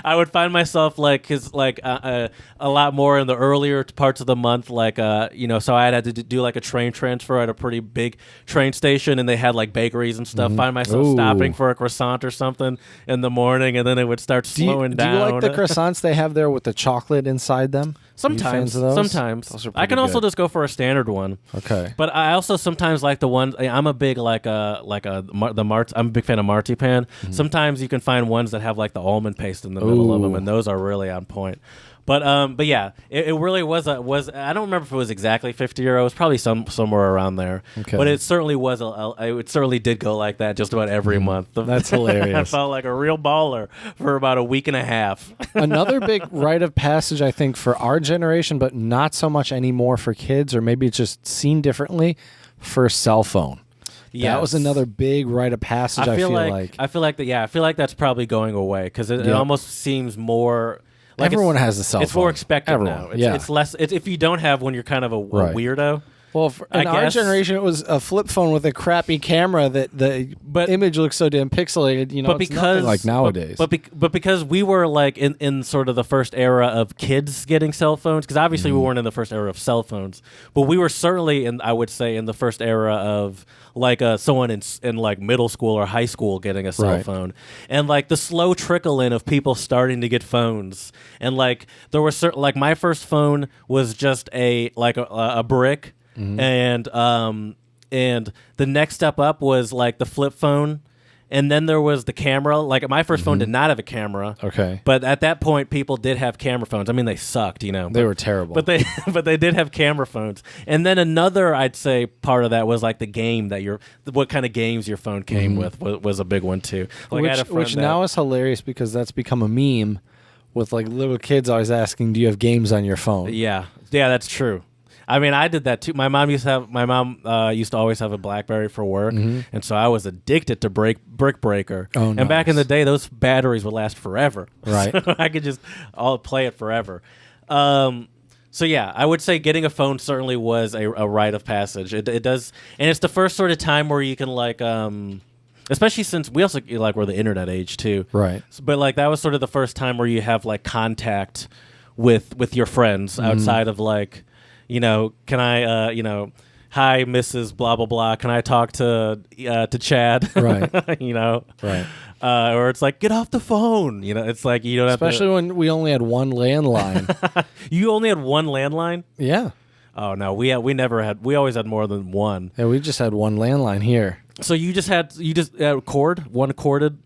I would find myself a lot more in the earlier parts of the month, so I had to do like a train transfer at a pretty big train station, and they had like bakeries and stuff. Find myself stopping for a croissant or something in the morning, and then it would start slowing down. Do you like the croissants they have there with the chocolate inside them? Sometimes. Those are I can also good. just go for a standard one. Okay. But I also sometimes like the ones. I'm a big I'm a big fan of marzipan. Sometimes you can find ones that have like the almond paste in the middle of them, and those are really on point. But yeah, it really was I don't remember if it was exactly €50. It was probably somewhere around there. Okay. But it certainly was it certainly did go like that just about every month. That's hilarious. I felt like a real baller for about a week and a half. Another big rite of passage, I think, for our generation, but not so much anymore for kids, or maybe it's just seen differently, for cell phone. Yes. That was another big rite of passage. I feel like that's probably going away because it almost seems more. Like everyone has a cell phone. It's more expected now. It's less. If you don't have one, you're kind of a weirdo. Well, in our guess. generation, it was a flip phone with a crappy camera that the image looks so damn pixelated. You know, but it's nothing like nowadays. But because we were like in sort of the first era of kids getting cell phones, because obviously we weren't in the first era of cell phones, but we were certainly I would say in the first era of like someone in like middle school or high school getting a cell phone, and like the slow trickle in of people starting to get phones, and like there were certain, like my first phone was just a brick. And the next step up was like the flip phone, and then there was the camera. Like my first phone did not have a camera. Okay, but at that point, people did have camera phones. I mean, they sucked, you know. They were terrible, but they did have camera phones. And then another, I'd say, part of that was like the game that what kind of games your phone came with was a big one too. Like I had a friend which now is hilarious because that's become a meme, with like little kids always asking, "Do you have games on your phone?" Yeah, that's true. I mean, I did that too. My mom used to always have a BlackBerry for work, and so I was addicted to Brick Breaker. Oh, and back in the day, those batteries would last forever. Right, so I could just play it forever. So yeah, I would say getting a phone certainly was a rite of passage. It does, and it's the first sort of time where you can like, especially since we also like we're the internet age too. Right, but like that was sort of the first time where you have like contact with your friends outside of like. You know, can I, hi, Mrs. Blah, blah, blah. Can I talk to Chad? Right. You know? Right. Or it's like, get off the phone. You know, it's like you don't Especially have to. when we only had one landline. You only had one landline? Yeah. Oh, no. We always had more than one. Yeah, we just had one landline here. So you just one corded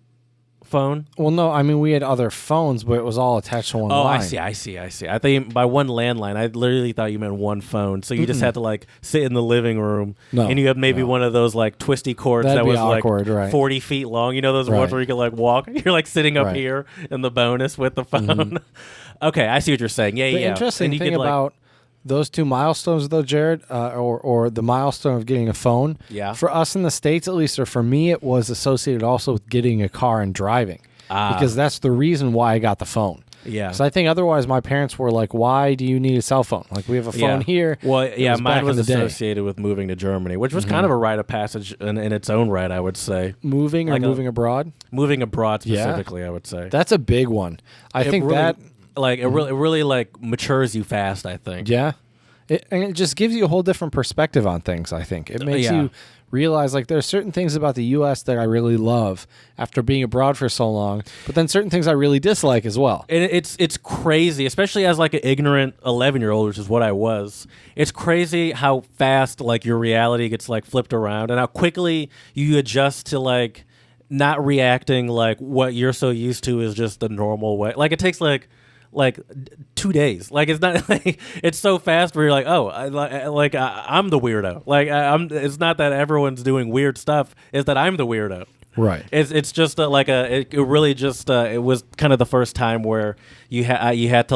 phone? Well, no, I mean, we had other phones, but it was all attached to one line. I see. I think by one landline, I literally thought you meant one phone. So you just had to like sit in the living room, and you had maybe one of those like twisty cords That'd that was awkward, like right. 40 feet long. You know those ones where you can like walk? You're like sitting up here in the bonus with the phone. Okay, I see what you're saying. Yeah, the interesting thing about those two milestones, though, Jared, or the milestone of getting a phone, for us in the States at least, or for me, it was associated also with getting a car and driving. Because that's the reason why I got the phone. Yeah. So I think otherwise my parents were like, why do you need a cell phone? Like, we have a phone here. Well, yeah, mine was associated with moving to Germany, which was kind of a rite of passage in its own right, I would say. Moving or moving abroad? Moving abroad specifically, I would say. That's a big one. I think really, that... Like, it really like matures you fast, I think. Yeah. And it just gives you a whole different perspective on things, I think. It makes you realize, like, there's certain things about the U.S. that I really love after being abroad for so long, but then certain things I really dislike as well. And it's crazy, especially as, like, an ignorant 11-year-old, which is what I was. It's crazy how fast, like, your reality gets, like, flipped around and how quickly you adjust to, like, not reacting like what you're so used to is just the normal way. Like, it takes, like 2 days. Like, it's not like it's so fast where you're like, oh, I'm the weirdo. Like, it's not that everyone's doing weird stuff. It's that I'm the weirdo. Right. It's just it really just it was kind of the first time where you had to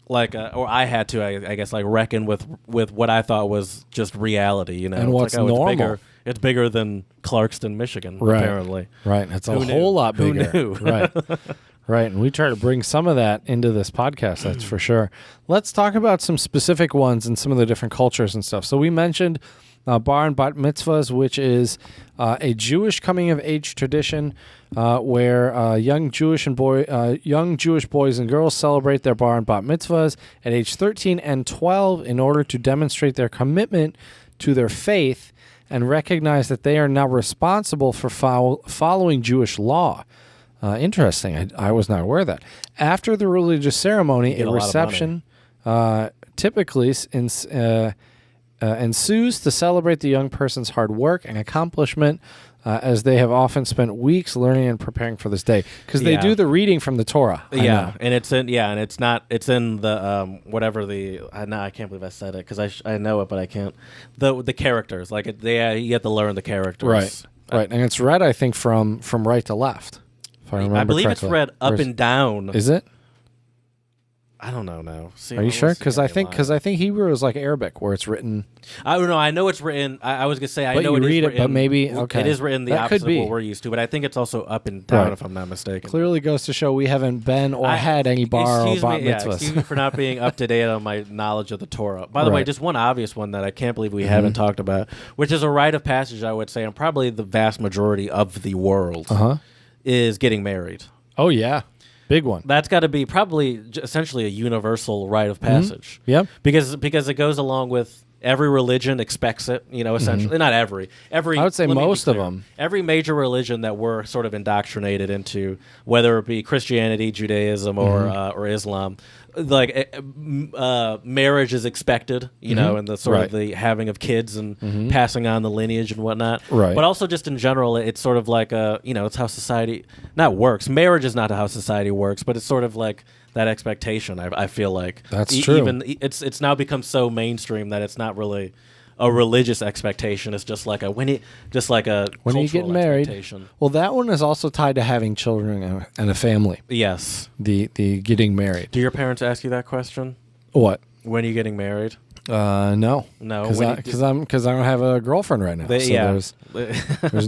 or I had to I guess like reckon with what I thought was just reality. You know, and what's normal. It's bigger than Clarkston, Michigan. Right. Apparently. Right. It's a whole lot bigger. Who knew? Right. Right, and we try to bring some of that into this podcast, that's for sure. Let's talk about some specific ones and some of the different cultures and stuff. So we mentioned bar and bat mitzvahs, which is a Jewish coming-of-age tradition where young Jewish boys and girls celebrate their bar and bat mitzvahs at age 13 and 12 in order to demonstrate their commitment to their faith and recognize that they are now responsible for following Jewish law. Interesting. I was not aware of that. After the religious ceremony, a reception typically ensues to celebrate the young person's hard work and accomplishment, as they have often spent weeks learning and preparing for this day. Because they do the reading from the Torah. And it's in it's in the whatever the I can't believe I said it because I know it but I can't the characters like you have to learn the characters. Right, and it's read I think from right to left. If I remember I believe correctly. it's read up and down. Is it? I don't know now. See, Are you sure? Because I think because Hebrew is like Arabic, where it's written. I don't know. I know it's written. I was gonna say I But know you it is read it, written, but maybe okay. It is written the That could opposite be. of what we're used to, but I think it's also up and down Right. if I'm not mistaken. Clearly goes to show we haven't been or had any bar or Excuse bat me, mitzvahs. excuse me for not being up to date on my knowledge of the Torah. By the way, Right. just one obvious one that I can't believe we haven't talked about, which is a rite of passage, I would say, and probably the vast majority of the world is getting married. Oh yeah, big one. That's got to be probably essentially a universal rite of passage. Yep. Because it goes along with every religion expects it, essentially. Not every. I would say let me be most of clear. them. Every major religion that we're sort of indoctrinated into, whether it be Christianity, Judaism, or Islam, like marriage is expected, and the sort of the having of kids and passing on the lineage and whatnot. Right. But also just in general, it's sort of like it's how society not works. Marriage is not how society works, but it's sort of like that expectation. I feel like that's true. Even it's now become so mainstream that it's not really a religious expectation. It's just like when you get married. Expectation. Well, that one is also tied to having children and a family. Yes. The getting married. Do your parents ask you that question? What? When are you getting married? No. No. Because I don't have a girlfriend right now. There's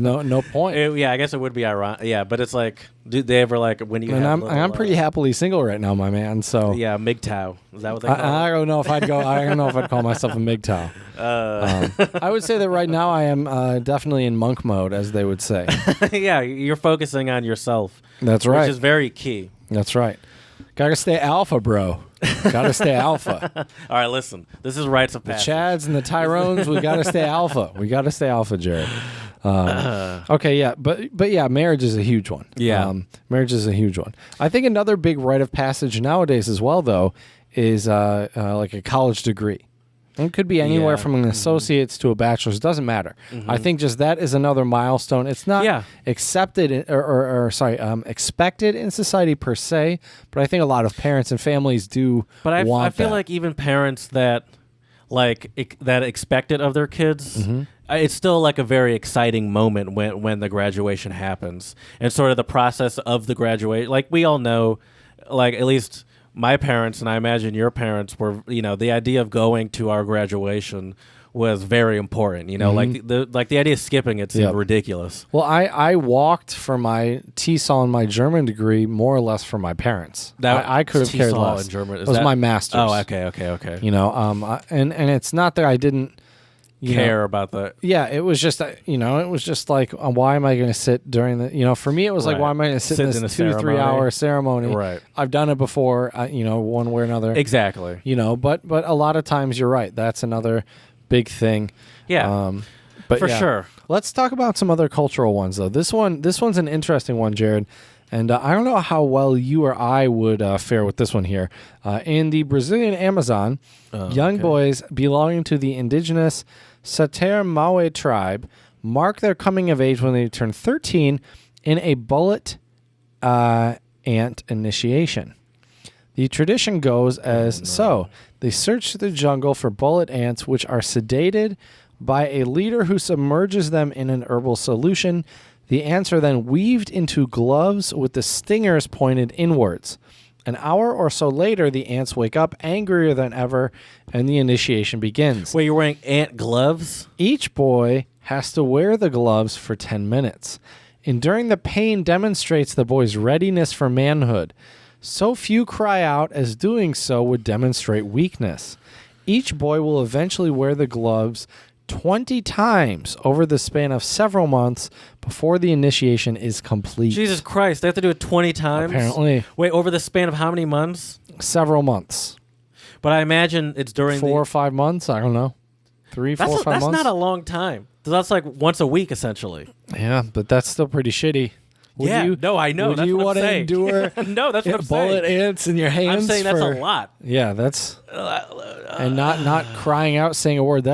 no point. I guess it would be ironic. Yeah, but it's like, do they ever like when you? And I'm pretty happily single right now, my man. So yeah, MGTOW. Is that what they call it? I don't know if I'd go. I don't know if I'd call myself a MGTOW. I would say that right now I am definitely in monk mode, as they would say. Yeah, you're focusing on yourself. That's right. Which is very key. That's right. Gotta stay alpha, bro. Gotta stay alpha. All right, listen. This is Rites of Passage. The Chads and the Tyrones, we gotta stay alpha. We gotta stay alpha, Jared. Okay, yeah, but yeah, marriage is a huge one. Yeah, marriage is a huge one. I think another big rite of passage nowadays as well, though, is like a college degree. It could be anywhere from an associate's to a bachelor's. It doesn't matter. I think just that is another milestone. It's not accepted expected in society per se, but I think a lot of parents and families do. But I feel that. like even parents that that expect it of their kids, it's still like a very exciting moment when the graduation happens and sort of the process of the graduation. Like we all know, like at least my parents and I imagine your parents were, the idea of going to our graduation was very important. Like the idea of skipping it seemed ridiculous. Well, I walked for my TESOL and my German degree more or less for my parents. I could have cared less. In German. It was my master's. Oh, okay. And it's not that I didn't care about the. Yeah, it was just it was just like, why am I going to sit during the for me it was like, why am I going to sit in this 2 to 3 hour ceremony? Right. I've done it before. One way or another. Exactly. But a lot of times you're right. That's another big thing. Yeah. But for sure. Let's talk about some other cultural ones though. This one's an interesting one, Jared. And I don't know how well you or I would fare with this one here. In the Brazilian Amazon, young boys belonging to the indigenous Sater Maue tribe mark their coming of age when they turn 13 in a bullet ant initiation. The tradition goes as so. They search the jungle for bullet ants, which are sedated by a leader who submerges them in an herbal solution. The ants are then weaved into gloves with the stingers pointed inwards. An hour or so later, the ants wake up angrier than ever, and the initiation begins. Wait, you're wearing ant gloves? Each boy has to wear the gloves for 10 minutes. Enduring the pain demonstrates the boy's readiness for manhood. So few cry out, as doing so would demonstrate weakness. Each boy will eventually wear the gloves 20 times over the span of several months before the initiation is complete. Jesus Christ, they have to do it 20 times? Apparently. Wait, over the span of how many months? Several months. But I imagine it's during 4 or 5 months. I don't know. 3, 4, 5 months. That's not a long time. That's like once a week, essentially. Yeah, but that's still pretty shitty. No, I know. Would you want to endure no, that's what I'm saying. Bullet ants in your hands? I'm saying that's a lot. Yeah, that's... and not crying out, saying a word.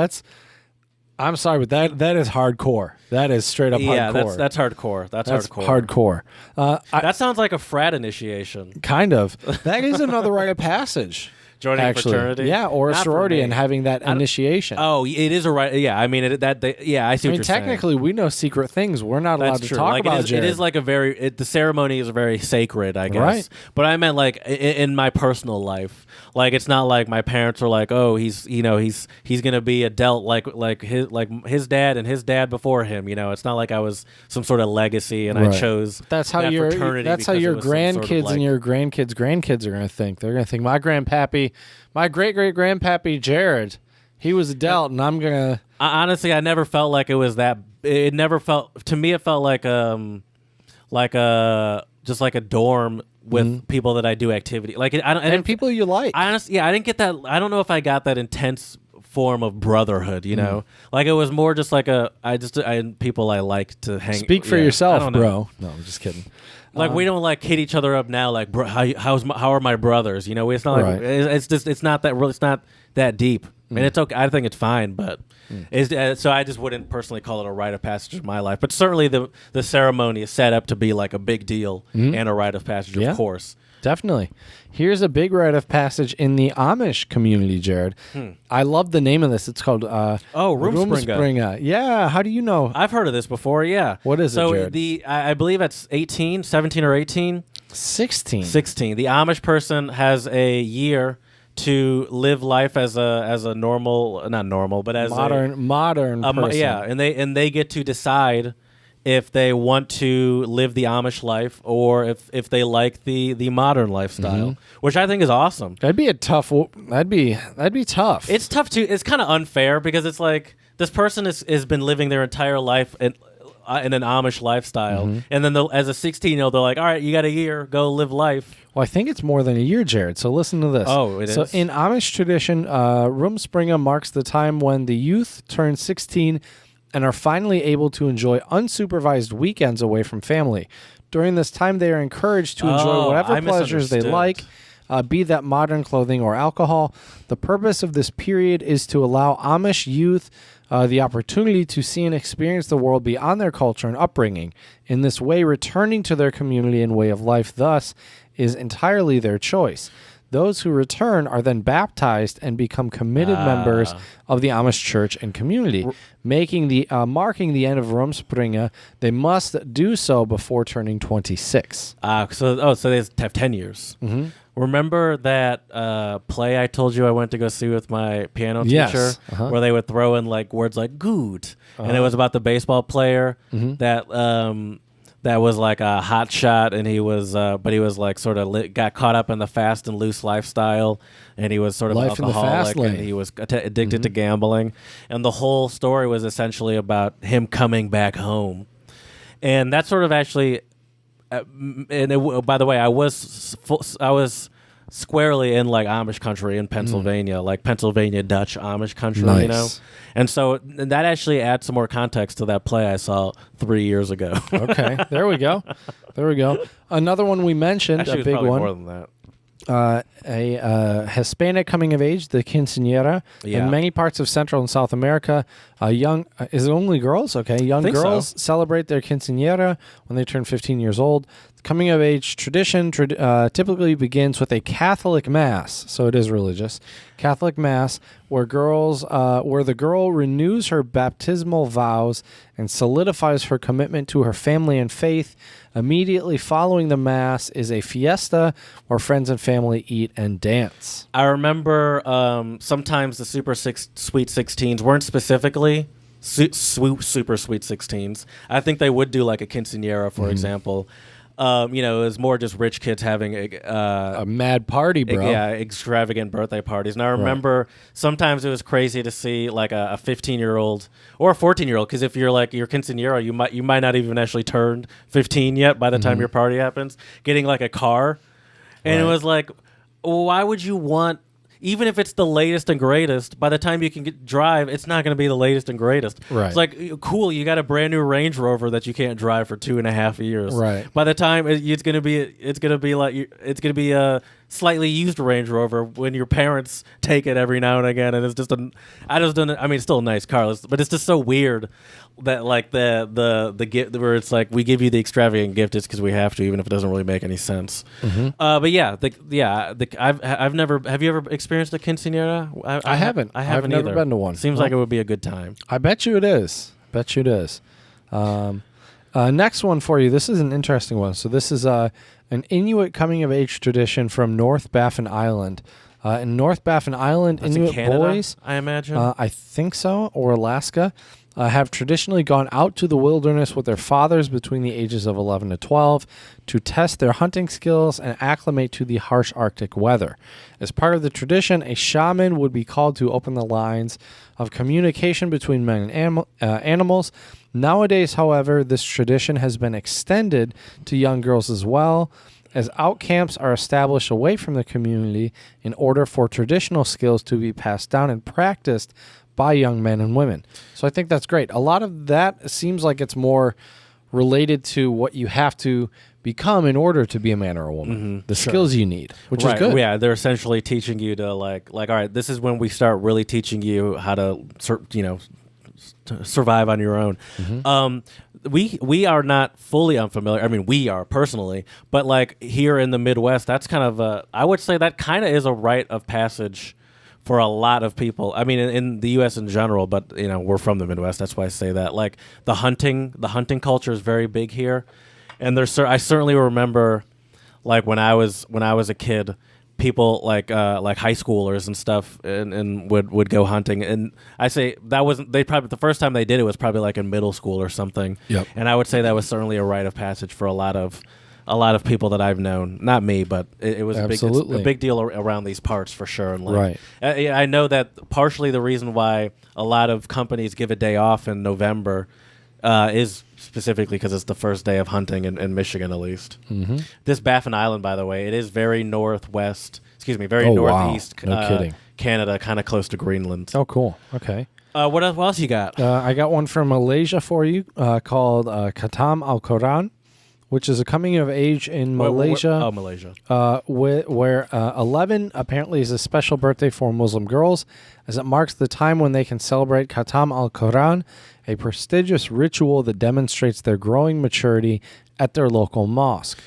I'm sorry, but that is hardcore. That is straight up hardcore. Yeah, that's hardcore. That's hardcore. That sounds like a frat initiation. Kind of. That is another rite of passage. Joining a actually. fraternity? Yeah, or a Not for sorority me. and having that initiation. Oh, it is a rite. Yeah, I mean, I see I what mean, you're saying. technically, we know secret things we're not allowed That's to true. talk Like, about, it Jared. is like the ceremony is very sacred, I guess. Right. But I meant like in my personal life. Like, it's not like my parents are like, oh, he's gonna be a Delt like his dad and his dad before him. It's not like I was some sort of legacy and I Right. chose That's how that your fraternity that's how because it your was some sort of, grandkids like- and your grandkids are going to think. They're going to think my great great grandpappy Jared, he was a Delt, and I'm gonna. Honestly, I never felt like it was that. It never felt to me. It felt like just like a dorm with people that I do activity like. I didn't people you like. I honestly, I didn't get that. I don't know if I got that intense form of brotherhood. Like it was more just like people I like to hang. Speak for I yourself, don't know. bro. No, I'm just kidding. Like we don't like hit each other up now. Like, bro, how are my brothers? It's not like Right. it's not that real. It's not that deep. I mean, it's okay. I think it's fine, but so I just wouldn't personally call it a rite of passage in my life. But certainly the ceremony is set up to be like a big deal and a rite of passage, Yeah. of course. Definitely. Here's a big rite of passage in the Amish community, Jared. I love the name of this. It's called Roomspringa. Yeah. How do you know? I've heard of this before. Yeah. What is it, so Jared? I believe it's 17 or 18. 16. 16. The Amish person has a year to live life as a normal, not normal, but as modern person. yeah, and they get to decide if they want to live the Amish life or if they like the modern lifestyle, which I think is awesome. That'd be a tough. That'd be tough. It's tough too. It's kind of unfair because it's like this person has been living their entire life in an Amish lifestyle, and then as a 16-year-old, they're like, all right, you got a year, go live life. Well, I think it's more than a year, Jared. So listen to this. Oh, it So is? in Amish tradition, Roomspringa marks the time when the youth turn 16 and are finally able to enjoy unsupervised weekends away from family. During this time, they are encouraged to enjoy whatever I pleasures they misunderstood. like, be that modern clothing or alcohol. The purpose of this period is to allow Amish youth the opportunity to see and experience the world beyond their culture and upbringing. In this way, returning to their community and way of life, thus, is entirely their choice. Those who return are then baptized and become committed members of the Amish church and community. Marking the end of Roomspringa, they must do so before turning 26. So they have 10 years. Mm-hmm. Remember that play I told you I went to go see with my piano teacher, Yes. Uh-huh. where they would throw in like words like "good," and it was about the baseball player that was like a hot shot, and he was like sort of got caught up in the fast and loose lifestyle, and he was sort of Life in the fast alcoholic, and lane. he was addicted to gambling, and the whole story was essentially about him coming back home, and that sort of actually. By the way, I was squarely in like Amish country in Pennsylvania, like Pennsylvania Dutch Amish country, Nice. And so that actually adds some more context to that play I saw 3 years ago. Okay, there we go. Another one we mentioned, Actually, a it was big probably one. more than that. A Hispanic coming of age, the Quinceanera. Yeah. In many parts of Central and South America, is it only girls? Okay, young think girls so. celebrate their Quinceanera when they turn 15 years old. The coming of age tradition typically begins with a Catholic mass, so it is religious. Catholic mass where the girl renews her baptismal vows and solidifies her commitment to her family and faith. Immediately following the mass is a fiesta where friends and family eat and dance. I remember sometimes the Super Sweet 16s weren't specifically Super Sweet 16s. I think they would do like a quinceanera, for example. It was more just rich kids having A mad party, bro. extravagant birthday parties. And I remember sometimes it was crazy to see like a 15-year-old or a 14-year-old, because if you're like your quinceanera, you might not even actually turned 15 yet by the time your party happens, getting like a car. And it was like, why would you want, even if it's the latest and greatest, by the time you can drive, it's not going to be the latest and greatest. Right. It's like, cool, you got a brand new Range Rover that you can't drive for 2.5 years. Right. By the time it's going to be slightly used Range Rover when your parents take it every now and again, and it's just I just don't. I mean, it's still a nice car, but it's just so weird that like the gift where it's like we give you the extravagant gift just because we have to, even if it doesn't really make any sense. But yeah, I've never. Have you ever experienced a quinceanera? I haven't. I haven't I've never either. been to one. Seems like it would be a good time. I bet you it is. Next one for you. This is an interesting one. So this is an Inuit coming of age tradition from North Baffin Island. In North Baffin Island, That's Inuit in Canada, boys, I imagine. I think so, or Alaska, have traditionally gone out to the wilderness with their fathers between the ages of 11 to 12 to test their hunting skills and acclimate to the harsh Arctic weather. As part of the tradition, a shaman would be called to open the lines of communication between men and animals. Nowadays, however, this tradition has been extended to young girls as well, as out camps are established away from the community in order for traditional skills to be passed down and practiced by young men and women. So I think that's great. A lot of that seems like it's more related to what you have to become in order to be a man or a woman. The skills you need, which is good. Yeah, they're essentially teaching you to like all right, this is when we start really teaching you how to survive on your own. We are not fully unfamiliar. I mean, we are personally, but like here in the Midwest, that's kind of I would say that kind of is a rite of passage for a lot of people. I mean, in the U.S. in general, but we're from the Midwest. That's why I say that. Like the hunting culture is very big here, and I certainly remember, like when I was a kid, people like high schoolers and stuff, and would go hunting. And I say that wasn't the first time they did it was probably like in middle school or something. Yep. And I would say that was certainly a rite of passage for a lot of people that I've known. Not me, but it was Absolutely. a big deal around these parts for sure. And Right. I know that partially the reason why a lot of companies give a day off in November is specifically because it's the first day of hunting in Michigan, at least. This Baffin Island, by the way, it is very northeast. Wow. No kidding. Canada, kind of close to Greenland. Oh, cool. Okay. What else you got? I got one from Malaysia for you called Khatam Al-Quran, which is a coming of age in Malaysia. Malaysia. Where 11 apparently is a special birthday for Muslim girls, as it marks the time when they can celebrate Khatam al-Quran, a prestigious ritual that demonstrates their growing maturity at their local mosque.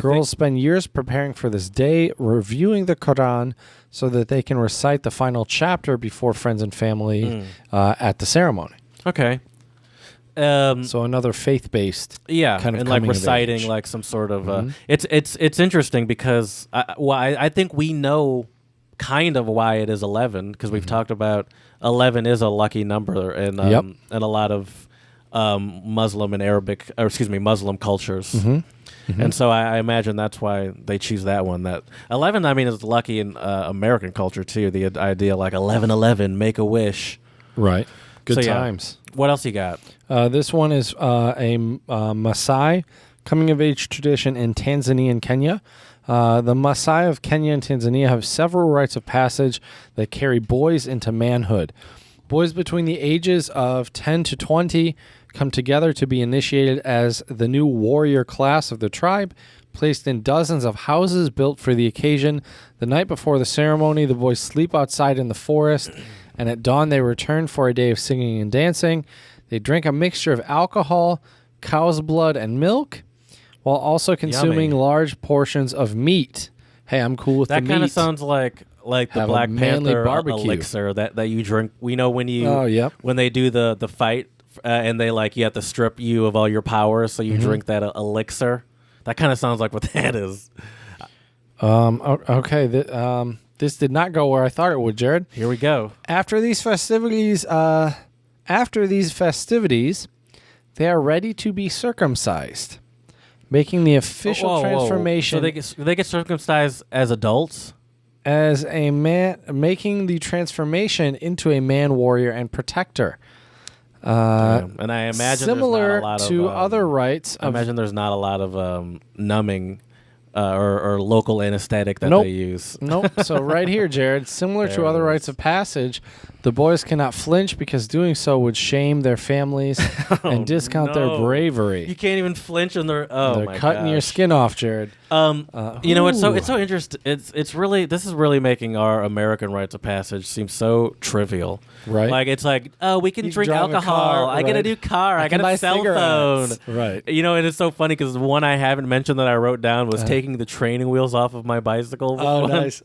Girls spend years preparing for this day, reviewing the Quran so that they can recite the final chapter before friends and family at the ceremony. Okay. So another faith-based kind of and like reciting like some sort of it's interesting because I think we know kind of why it is 11 because we've talked about 11 is a lucky number in a lot of Muslim and Muslim cultures. And so I imagine that's why they choose that one. That 11, I mean, is lucky in American culture too. The idea like 11:11, make a wish. Right. Good So, times. What else you got? This one is a Maasai coming of age tradition in Tanzania and Kenya. The Maasai of Kenya and Tanzania have several rites of passage that carry boys into manhood. Boys between the ages of 10 to 20 come together to be initiated as the new warrior class of the tribe, placed in dozens of houses built for the occasion. The night before the ceremony, the boys sleep outside in the forest, and at dawn they return for a day of singing and dancing. They drink a mixture of alcohol, cow's blood, and milk, while also consuming large portions of meat. Hey, I'm cool with that the kind meat. of sounds like the Have a Black manly Panther barbecue. elixir that you drink. We know when you when they do the fight and they you have to strip you of all your powers, so you drink that elixir. That kind of sounds like what that is. Okay. This did not go where I thought it would, Jared. Here we go. After these festivities, they are ready to be circumcised, making the official transformation. So they get circumcised as adults? As a man, making the transformation into a man warrior and protector. And I imagine similar there's not a lot to of, other rites. I imagine there's not a lot of numbing or local anesthetic that they use. Nope. So right here, Jared, similar to other rites of passage, The boys cannot flinch because doing so would shame their families and discount their bravery. You can't even flinch in their. Oh They're my cutting your gosh. skin off, Jared. You know, it's so interesting. It's really, this is really making our American rites of passage seem so trivial. Right. Like it's like, oh, we can You drink drive a alcohol. car, I get a right. new car. I can got buy a cell phone. cigarettes. Right. You know, and it's so funny because one I haven't mentioned that I wrote down was taking the training wheels off of my bicycle. Oh, nice.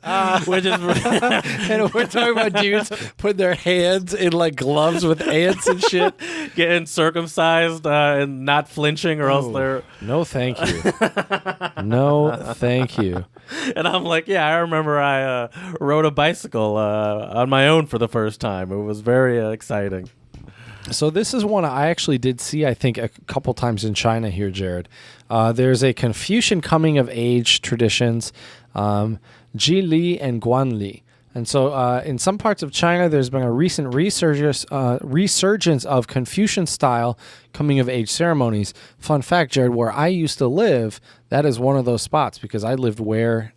Which is And we're talking about dudes putting their hands in like gloves with ants and shit. getting circumcised and not flinching, or else they're. No, thank you. No, thank you. And I'm like, yeah, I remember I rode a bicycle on my own for the first time. It was very exciting. So this is one I actually did see, I think, a couple times in China here, Jared. There's a Confucian coming of age traditions, Ji Li and Guan Li. And so in some parts of China, there's been a recent resurgence of Confucian-style coming-of-age ceremonies. Fun fact, Jared, where I used to live, that is one of those spots because I lived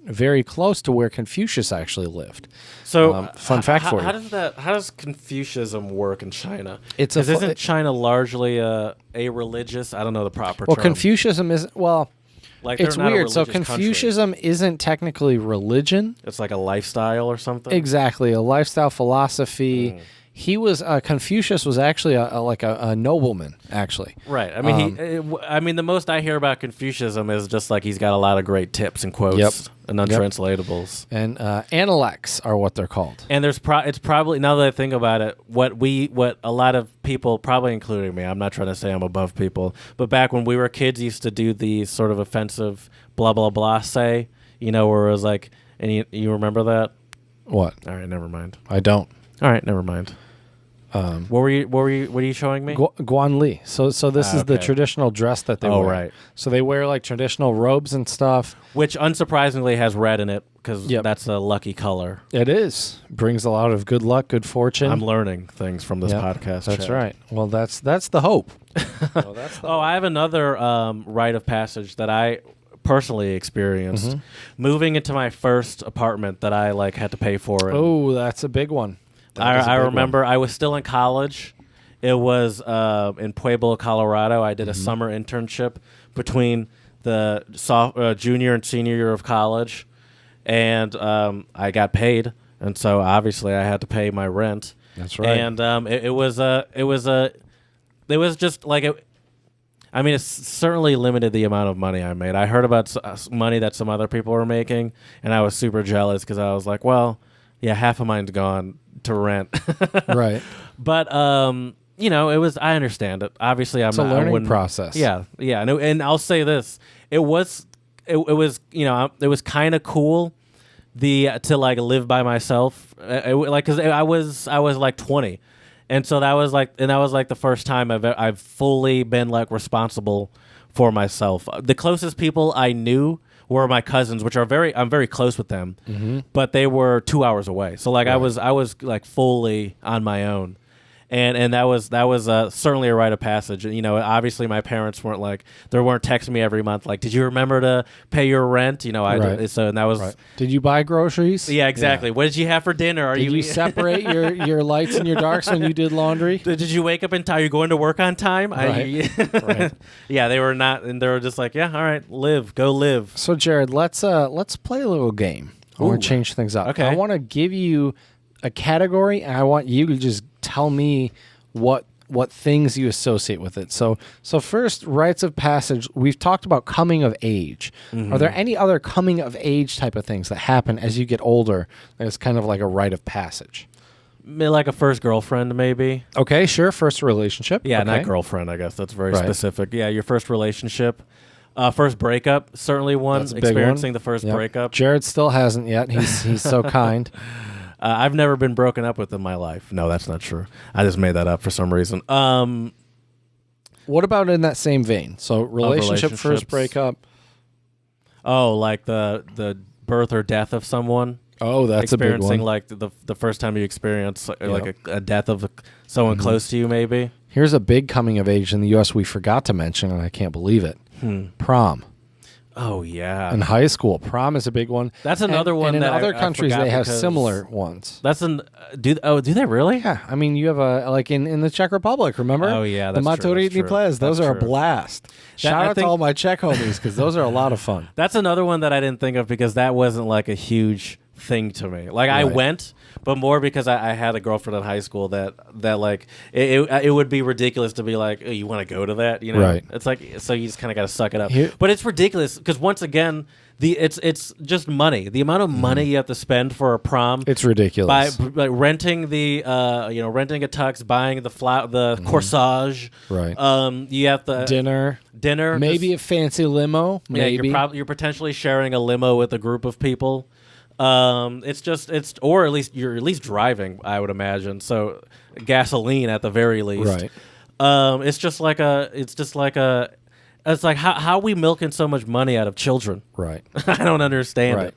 very close to where Confucius actually lived. So, fun fact for you. How does Confucianism work in China? It's isn't China largely a religious? I don't know the proper Well, term. Confucianism is Like it's they're not a weird. So religious country. Confucianism isn't technically religion. It's like a lifestyle or something. Exactly, a lifestyle philosophy. He was Confucius was actually a nobleman, actually. Right. I mean, the most I hear about Confucianism is just like he's got a lot of great tips and quotes and untranslatables. And analects are what they're called. And it's probably, now that I think about it, what a lot of people, probably including me, I'm not trying to say I'm above people, but back when we were kids, used to do the sort of offensive blah blah blah say, you know, where it was like, and you remember that? What? All right, never mind. I don't. All right, never mind. What were you showing me? Guan Li. So this is the okay. traditional dress that they wear. Oh, right. So they wear like traditional robes and stuff. Which unsurprisingly has red in it because that's a lucky color. It is. Brings a lot of good luck, good fortune. I'm learning things from this podcast. That's Chad. right. Well, that's the hope. I have another rite of passage that I personally experienced. Moving into my first apartment that I had to pay for. Oh, that's a big one. I remember I was still in college. It was in Pueblo, Colorado. I did a summer internship between the junior and senior year of college, and I got paid, and so obviously I had to pay my rent. That's right. And it was just like it. I mean, it certainly limited the amount of money I made. I heard about money that some other people were making, and I was super jealous because I was like, well, yeah, half of mine's gone to rent. Right. But you know, it was. I understand it. Obviously, It's a learning process. Yeah, and I'll say this: it was you know, it was kind of cool to live by myself, because I was like 20, and so that was like the first time I've fully been responsible for myself. The closest people I knew were my cousins, which I'm very close with them, but they were 2 hours away. So I was fully on my own. And that was certainly a rite of passage. You know, obviously my parents weren't texting me every month did you remember to pay your rent? You know, and that was. Right. Did you buy groceries? Yeah, exactly. Yeah. What did you have for dinner? Did you separate your lights and your darks when you did laundry? Did you wake up in time? Are you going to work on time? Right. Right. Yeah, they were not, and they were just like, yeah, all right, go live. So Jared, let's play a little game. I want to change things up. Okay. I want to give you a category, and I want you to just tell me what things you associate with it. So first, rites of passage. We've talked about coming of age. Are there any other coming of age type of things that happen as you get older? It's kind of like a rite of passage. Like a first girlfriend, maybe. Okay, sure. First relationship. Yeah, okay. not girlfriend. I guess that's very specific. Yeah, your first relationship. First breakup, certainly one. That's a big Experiencing one. the first Yep. breakup. Jared still hasn't yet. He's so kind. I've never been broken up with in my life. No, that's not true. I just made that up for some reason. What about in that same vein? So relationship, first breakup. Oh, like the birth or death of someone. Oh, that's a big one. Experiencing the first time you experience a death of someone close to you, maybe. Here's a big coming of age in the U.S. we forgot to mention, and I can't believe it. Prom. Oh yeah. In high school, prom is a big one. That's another one And in that other I countries, forgot they have because similar ones. Do they really? Yeah, I mean, you have like in the Czech Republic, remember? Oh, yeah, the that's true, that's Maturitni true. Ples. Those That's are a true. blast. I Shout out to think- all my Czech homies because those are a lot of fun. That's another one that I didn't think of because that wasn't like a huge thing to me. Like I Right. went, but more because I had a girlfriend in high school that like it would be ridiculous to be like, oh, you want to go to that, you know? Right. It's like so you just kind of got to suck it up. Here- But it's ridiculous because once again, it's just money. The amount of money you have to spend for a prom. It's ridiculous. By renting renting a tux, buying the corsage, Right. You have the dinner, maybe just- a fancy limo, yeah, maybe. you're potentially sharing a limo with a group of people. Or at least you're driving, I would imagine. So gasoline at the very least. Right. It's like how are we milking so much money out of children? Right. I don't understand Right. it.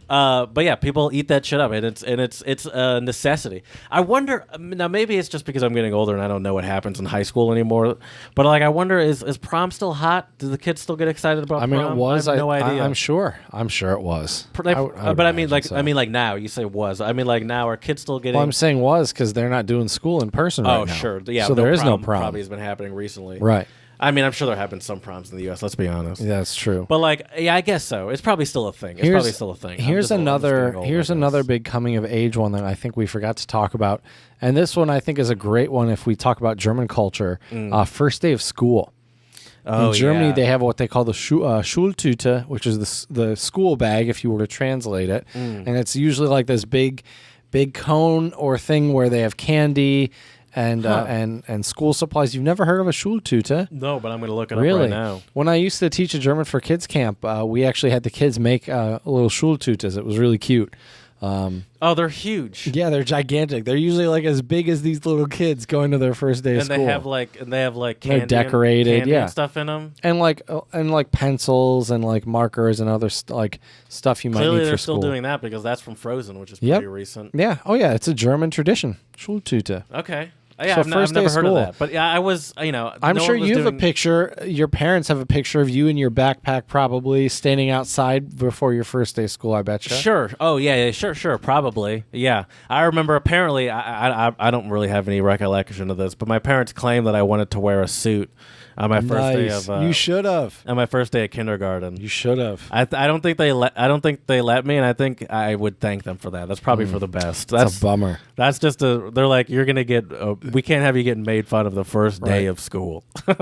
But yeah, people eat that shit up, and it's a necessity. I wonder now. Maybe it's just because I'm getting older and I don't know what happens in high school anymore. But like, I wonder is prom still hot? Do the kids still get excited about? I mean, prom? it was. I have no idea. I'm sure. I'm sure it was. But I mean, imagine so. like now. You say was. I mean, like now, are kids still getting? Well, I'm saying was because they're not doing school in person right now. Oh, sure. Yeah. So there is no prom. Probably has been happening recently. Right. I mean, I'm sure there have been some proms in the U.S. Let's be honest. Yeah, that's true. But like, yeah, I guess so. It's probably still a thing. It's probably still a thing. Here's I'm just getting old, I guess. another big coming of age one that I think we forgot to talk about, and this one I think is a great one if we talk about German culture. First day of school. Oh, in Germany, yeah. they have what they call the Schultüte, which is the school bag, if you were to translate it, and it's usually like this big cone or thing where they have candy. And school supplies. You've never heard of a Schultüte? No, but I'm going to look it Really? up right now. When I used to teach a German for kids camp, we actually had the kids make little Schultütes. It was really cute. Oh, they're huge. Yeah, they're gigantic. They're usually like as big as these little kids going to their first day of And school. they have like candy They're decorated, candy yeah. and stuff in them. and like pencils and like markers and other stuff you might Clearly, need they're for still school. doing that because that's from Frozen, which is Yep. pretty recent. Yeah. Oh yeah, it's a German tradition. Schultüte. Okay. Yeah, So I've first day never of heard of school. that. But yeah, I was, I'm no sure one was you have a doing- picture. Your parents have a picture of you in your backpack, probably standing outside before your first day of school. I bet you. Sure. Oh yeah, sure, probably. Yeah, I remember. Apparently, I don't really have any recollection of this, but my parents claimed that I wanted to wear a suit on my first day Nice. of. You should have. On my first day of kindergarten. You should have. I don't think they let me, and I think I would thank them for that. That's probably for the best. That's a bummer. That's just they're like, you're gonna get. We can't have you getting made fun of the first day Right. of school. Put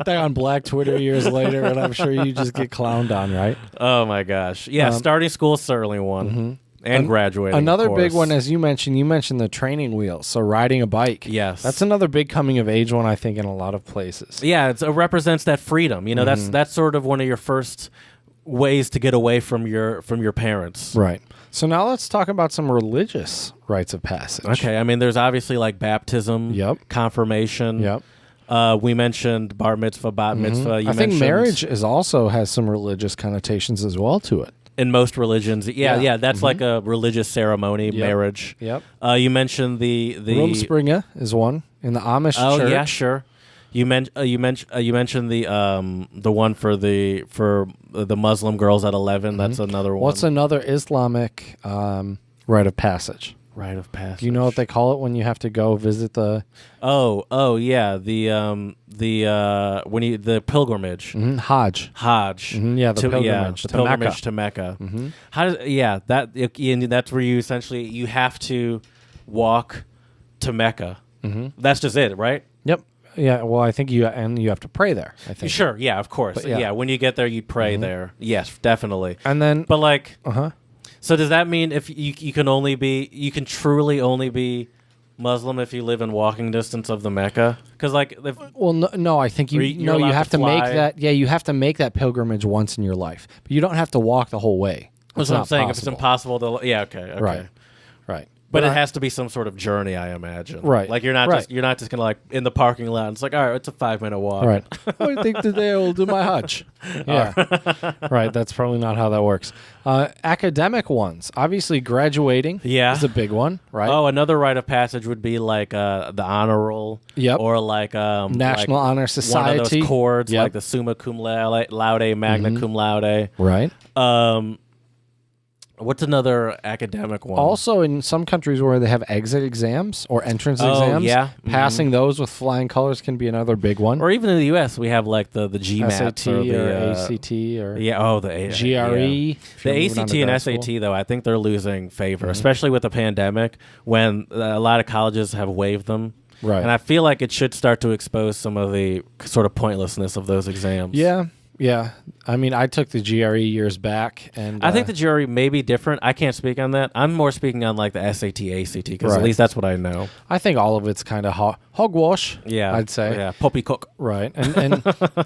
that on Black Twitter years later, and I'm sure you just get clowned on, right? Oh my gosh! Yeah, starting school is certainly one, and graduating. Another of big course. one, as you mentioned the training wheels. So riding a bike. Yes. That's another big coming of age one, I think, in a lot of places. Yeah, it represents that freedom. You know, that's sort of one of your first ways to get away from your parents. Right. So now let's talk about some religious rites of passage. Okay, I mean, there's obviously like baptism, Yep. confirmation. Yep. We mentioned bar mitzvah, bat mitzvah. You I think mentioned marriage is also has some religious connotations as well to it. in most religions. Yeah, that's like a religious ceremony, marriage. Yep. You mentioned the Rumspringa is one in the Amish Oh church. yeah, sure. You mentioned the one for the Muslim girls at 11. That's another one. What's another Islamic rite of passage? Rite of passage? Do you know what they call it when you have to go visit the Oh yeah, the pilgrimage. Hajj? Hajj. Yeah, the pilgrimage the to pilgrimage to Mecca. How does that's where you essentially you have to walk to Mecca. That's just it, right? Yep. Yeah. Well, I think you have to pray there. I think. Sure. Yeah. Of course. But yeah. Yeah. When you get there, you pray there. Yes, definitely. And then, But like, uh-huh. so does that mean if you can truly only be Muslim if you live in walking distance of the Mecca? Because like, Well, no, I think you're you allowed have to to make fly. that. Yeah, you have to make that pilgrimage once in your life, but you don't have to walk the whole way. that's It's what I'm not saying. If it's possible. impossible to, yeah, okay. Right. Right. But it has to be some sort of journey, I imagine. Right. Like you're not Right. just gonna like in the parking lot. And it's like, all right, it's a 5-minute walk. Right. I think today I will do my Hajj. Yeah. Right. That's probably not how that works. Academic ones. Obviously, graduating is a big one, right? Oh, another rite of passage would be like the honor roll. Yep. Or like National Honor Society. One of those chords, Yep. like the summa cum laude, magna cum laude. Right. What's another academic one? Also, in some countries where they have exit exams or entrance exams, passing those with flying colors can be another big one. Or even in the U.S., we have like the GMAT SAT or the ACT or the GRE. The ACT and SAT though, I think they're losing favor, especially with the pandemic when a lot of colleges have waived them. Right. And I feel like it should start to expose some of the sort of pointlessness of those exams. Yeah. Yeah. I mean, I took the GRE years back, and I think the GRE may be different. I can't speak on that. I'm more speaking on like the SAT, ACT, because at least that's what I know. I think all of it's kind of hogwash. Yeah, I'd say. Yeah, poppycook. Right, and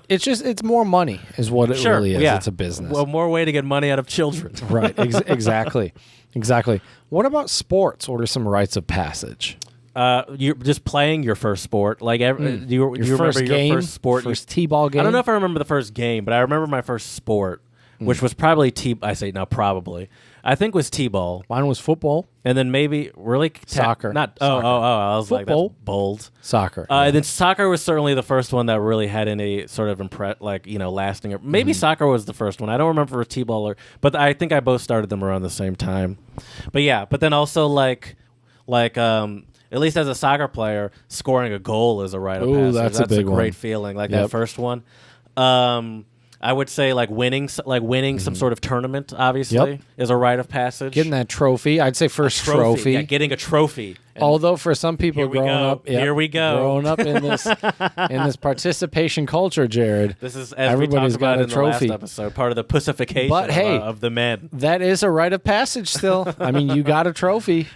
it's more money is what it really is. Yeah. It's a business. Well, more way to get money out of children. Right. Exactly. Exactly. What about sports? What are some rites of passage? You're just playing your first sport. Like, do you remember game, your first sport? First t-ball game? I don't know if I remember the first game, but I remember my first sport, which was probably probably. I think was t-ball. Mine was football. And then maybe soccer. Not soccer. I was football. Like, that's bold. Soccer. And then soccer was certainly the first one that really had any sort of lasting. Maybe soccer was the first one. I don't remember for t-ball but I think I both started them around the same time. But yeah, but then also at least as a soccer player, scoring a goal is a rite of passage. That's a big great one. feeling. Like that first one. I would say winning some sort of tournament. Obviously, is a rite of passage. Getting that trophy. I'd say first trophy. Yeah, getting a trophy. And although for some people growing up, here we go, growing up in this participation culture, Jared. This is as everybody's we talked about got a in trophy. the last episode, part of the pussification But hey, of the men. That is a rite of passage. Still, I mean, you got a trophy.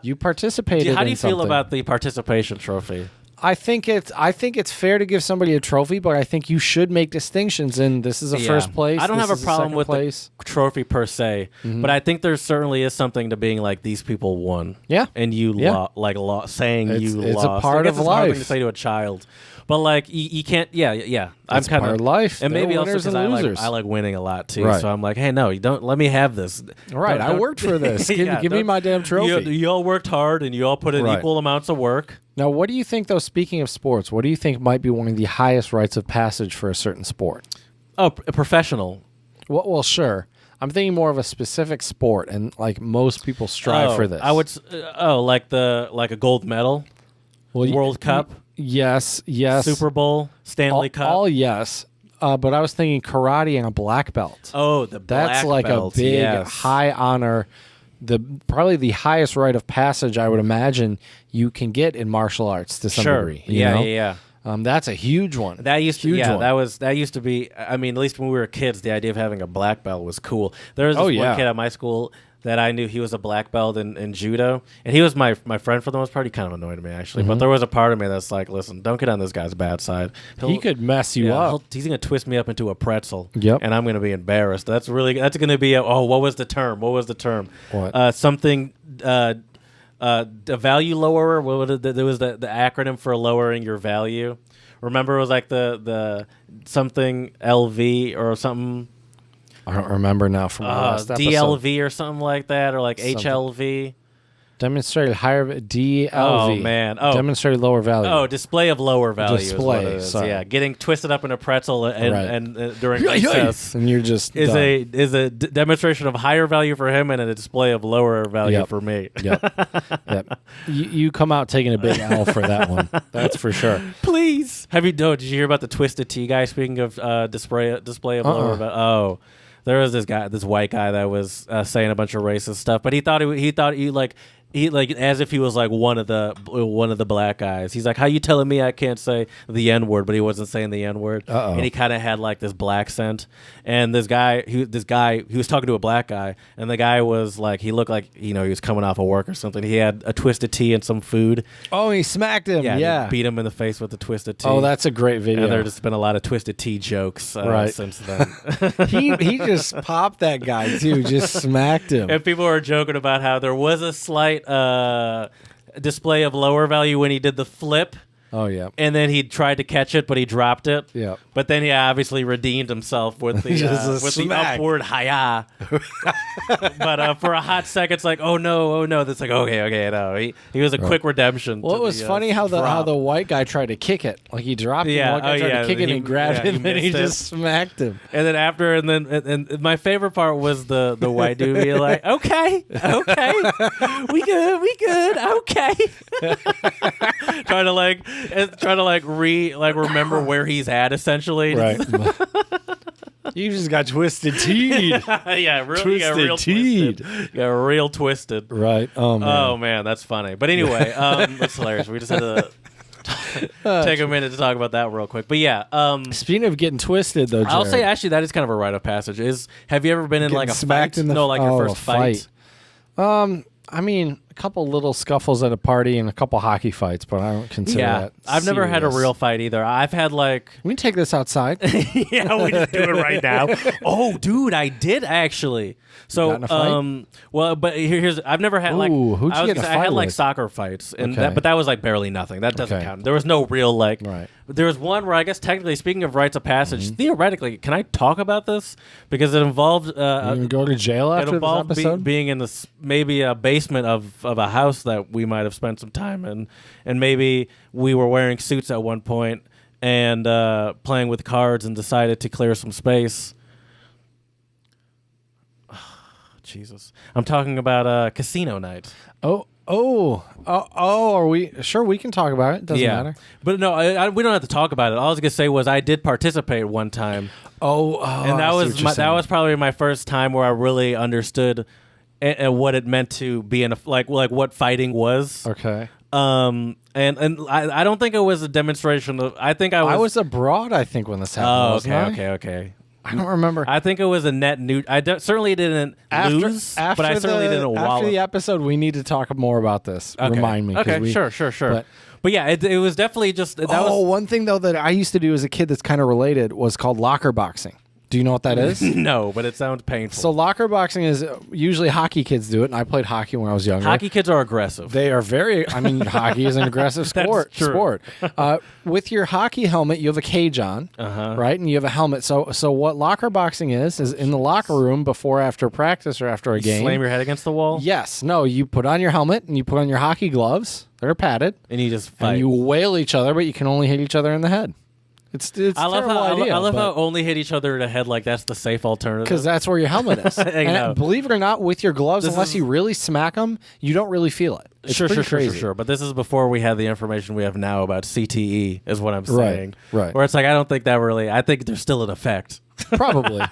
You participated. How do you feel something. about the participation trophy? I think it's fair to give somebody a trophy, but I think you should make distinctions. And this is a first place. I don't have a this is problem with place. the trophy per se, but I think there certainly is something to being like these people won. Yeah, and you saying you lost. It's a part of it's life. Hard thing to say to a child, but like you can't. Yeah. I'm It's part of life. and maybe also because I like winning a lot too. Right. So I'm like, hey, no, you don't. Let me have this. Right, I worked for this. Give me my damn trophy. You all worked hard, and you all put in equal amounts of work. Now, what do you think, though, speaking of sports, what do you think might be one of the highest rites of passage for a certain sport? Oh, a professional. Well, sure. I'm thinking more of a specific sport, and like most people strive for this. I would. Like a gold medal, World Cup. Yes. Super Bowl, Stanley Cup. All yes. But I was thinking karate and a black belt. Oh, the black That's like belt, a big, yes. high honor. Probably the highest rite of passage I would imagine you can get in martial arts to some degree. Yeah. That's a huge one. That used to, huge one. that used to be. I mean, at least when we were kids, the idea of having a black belt was cool. There was this one kid at my school that I knew he was a black belt in judo, and he was my friend for the most part. He kind of annoyed me actually, but there was a part of me that's like, listen, don't get on this guy's bad side. He could mess you up. He's gonna twist me up into a pretzel, Yep. and I'm gonna be embarrassed. That's gonna be what was the term? What? Something. The value lowerer. There was the acronym for lowering your value. Remember, it was like the something LV or something. I don't remember now from the last episode. DLV or something like that, or like something. HLV. Demonstrated higher DLV. Oh man! Oh, demonstrated lower value. Oh, display of lower value. Display. Is what it is. Sorry. Yeah, getting twisted up in a pretzel and during recess, and you're just is done. a demonstration of higher value for him and a display of lower value for me. Yep. You come out taking a big L for that one. That's for sure. Please. Did you hear about the Twisted Tea guy? Speaking of display of lower value. Oh. There was this white guy that was saying a bunch of racist stuff, but he thought as if he was like one of the black guys. He's like, how you telling me I can't say the N-word? But he wasn't saying the N-word. And he kind of had like this black scent. And he was talking to a black guy, and the guy was like, he looked like he was coming off of work or something. He had a Twisted Tea and some food. Oh, he smacked him. Yeah. He beat him in the face with the Twisted Tea. Oh, that's a great video. And there's just been a lot of Twisted Tea jokes since then. he just popped that guy too. Just smacked him. And people were joking about how there was a slight display of lower value when he did the flip. Oh, yeah. And then he tried to catch it, but he dropped it. Yeah. But then he obviously redeemed himself with the upward hi-ya. But for a hot second, it's like, oh no. That's like, okay, no. He was a quick redemption. Well, it was funny how the white guy tried to kick it. Like he dropped it, the white guy tried to kick it, and he grabbed it, and then he just smacked him. And then and my favorite part was the white dude being like, okay, we good, okay. trying to remember where he's at, essentially. Right. You just got twisted teed. Yeah, really got real teed. Twisted. Got real twisted. Right. Oh man. Oh man, that's funny. But anyway, that's hilarious. We just had to take a minute to talk about that real quick. But yeah, speaking of getting twisted, though, Jared, I'll say actually that is kind of a rite of passage. Have you ever been in like a fight? Your first fight. I mean, a couple little scuffles at a party and a couple hockey fights, but I don't consider that I've never had a real fight either. I've had like... We can take this outside. Yeah, we just do it right now. Oh, dude, I did actually. So, got in a fight? Well, but here's... I've never had like... Who'd you get in a fight I had like with? soccer fights, and Okay. but that was like barely nothing. That doesn't count. There was no real like... Right. There was one where I guess technically, speaking of rites of passage, theoretically, can I talk about this? Because it involved... You gonna go to jail it after this involved episode? being in this maybe a basement of a house that we might have spent some time in, and maybe we were wearing suits at one point and playing with cards and decided to clear some space. Jesus, I'm talking about casino night. Are we sure we can talk about it? Doesn't matter. But no, we don't have to talk about it. All I was gonna say was I did participate one time. And That was probably my first time where I really understood what it meant to be in a like what fighting was. Okay. And I don't think it was a demonstration of. I think I was abroad. I think when this happened. Okay. I don't remember. I think it was a net new. Certainly didn't lose, but I certainly didn't wallop. After the episode, we need to talk more about this. Okay. Remind me. Okay, sure. But yeah, it was definitely just. One thing though that I used to do as a kid that's kind of related was called locker boxing. Do you know what that is? No, but it sounds painful. So locker boxing is usually hockey kids do it, and I played hockey when I was younger. Hockey kids are aggressive. They are very. I mean, hockey is an aggressive sport. That's true. With your hockey helmet, you have a cage on, right? And you have a helmet. So what locker boxing is in the locker room before, after practice, or after a game. Slam your head against the wall. Yes. No. You put on your helmet and you put on your hockey gloves. They're padded, and you just fight. And you wail each other, but you can only hit each other in the head. It's I love how only hit each other in the head like that's the safe alternative. Because that's where your helmet is. And believe it or not, with your gloves, unless you really smack them, you don't really feel it. It's sure. But this is before we had the information we have now about CTE, is what I'm saying. Right. Where it's like, I don't think that really, I think there's still an effect. Probably.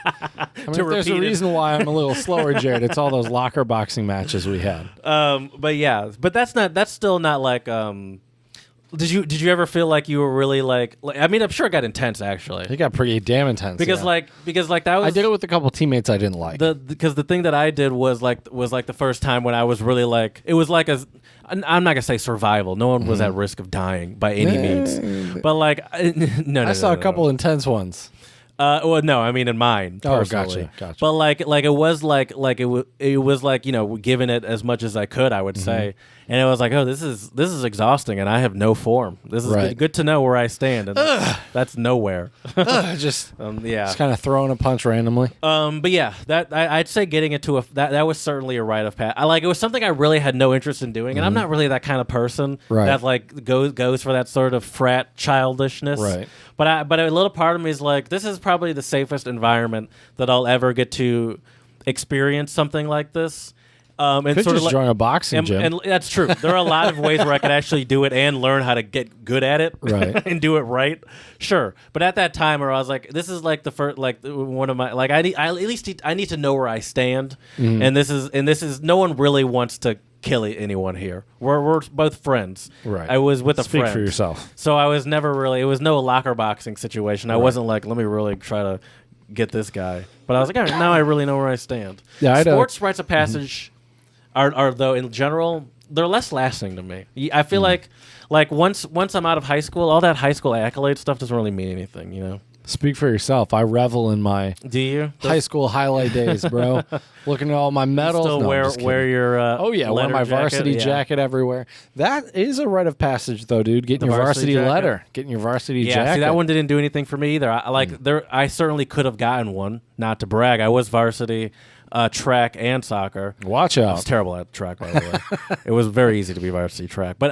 There's a reason why I'm a little slower, Jared. It's all those locker boxing matches we had. But yeah, but that's still not like, Did you ever feel like you were really like I mean, I'm sure it got intense actually. It got pretty damn intense. Because that was, I did it with a couple teammates I didn't like. Because the thing that I did was like the first time when I was really like, it was like I'm not gonna say survival. No one was at risk of dying by any means. But like I saw a couple intense ones. Well, no, I mean in mine personally. Gotcha. But like it was like it was like, you know, giving it as much as I could, I would say, and it was like, oh, this is exhausting, and I have no form. This is good to know where I stand, and that's nowhere. Just kind of throwing a punch randomly. But yeah, that I'd say getting into that was certainly a rite of passage. It was something I really had no interest in doing, and I'm not really that kind of person that like goes for that sort of frat childishness. Right. But a little part of me is like, this is probably the safest environment that I'll ever get to experience something like this. And could sort just of join a boxing gym. And that's true. There are a lot of ways where I could actually do it and learn how to get good at it, and do it right. Sure, but at that time where I was like, this is like the first, like one of my, like I need to know where I stand, and this is no one really wants to kill anyone here. We're both friends. Right. I was with a friend. Speak for yourself. So I was never really. It was no locker boxing situation. I wasn't like, let me really try to get this guy. But I was like, all right, now I really know where I stand. Yeah, Sports rites of passage are though in general, they're less lasting to me. I feel like once I'm out of high school, all that high school accolade stuff doesn't really mean anything. You know. Speak for yourself. I revel in my Do you? high school highlight days, bro. Looking at all my medals. Still No, I'm wear just wear kidding. your Oh yeah, wear letter my jacket? varsity Yeah. jacket everywhere. That is a rite of passage, though, dude. Getting The your varsity varsity jacket? letter, getting your varsity Yeah, jacket. see, that one didn't do anything for me either. I certainly could have gotten one. Not to brag, I was varsity track and soccer. Watch I was out. terrible at track, by the way. It was very easy to be varsity track, but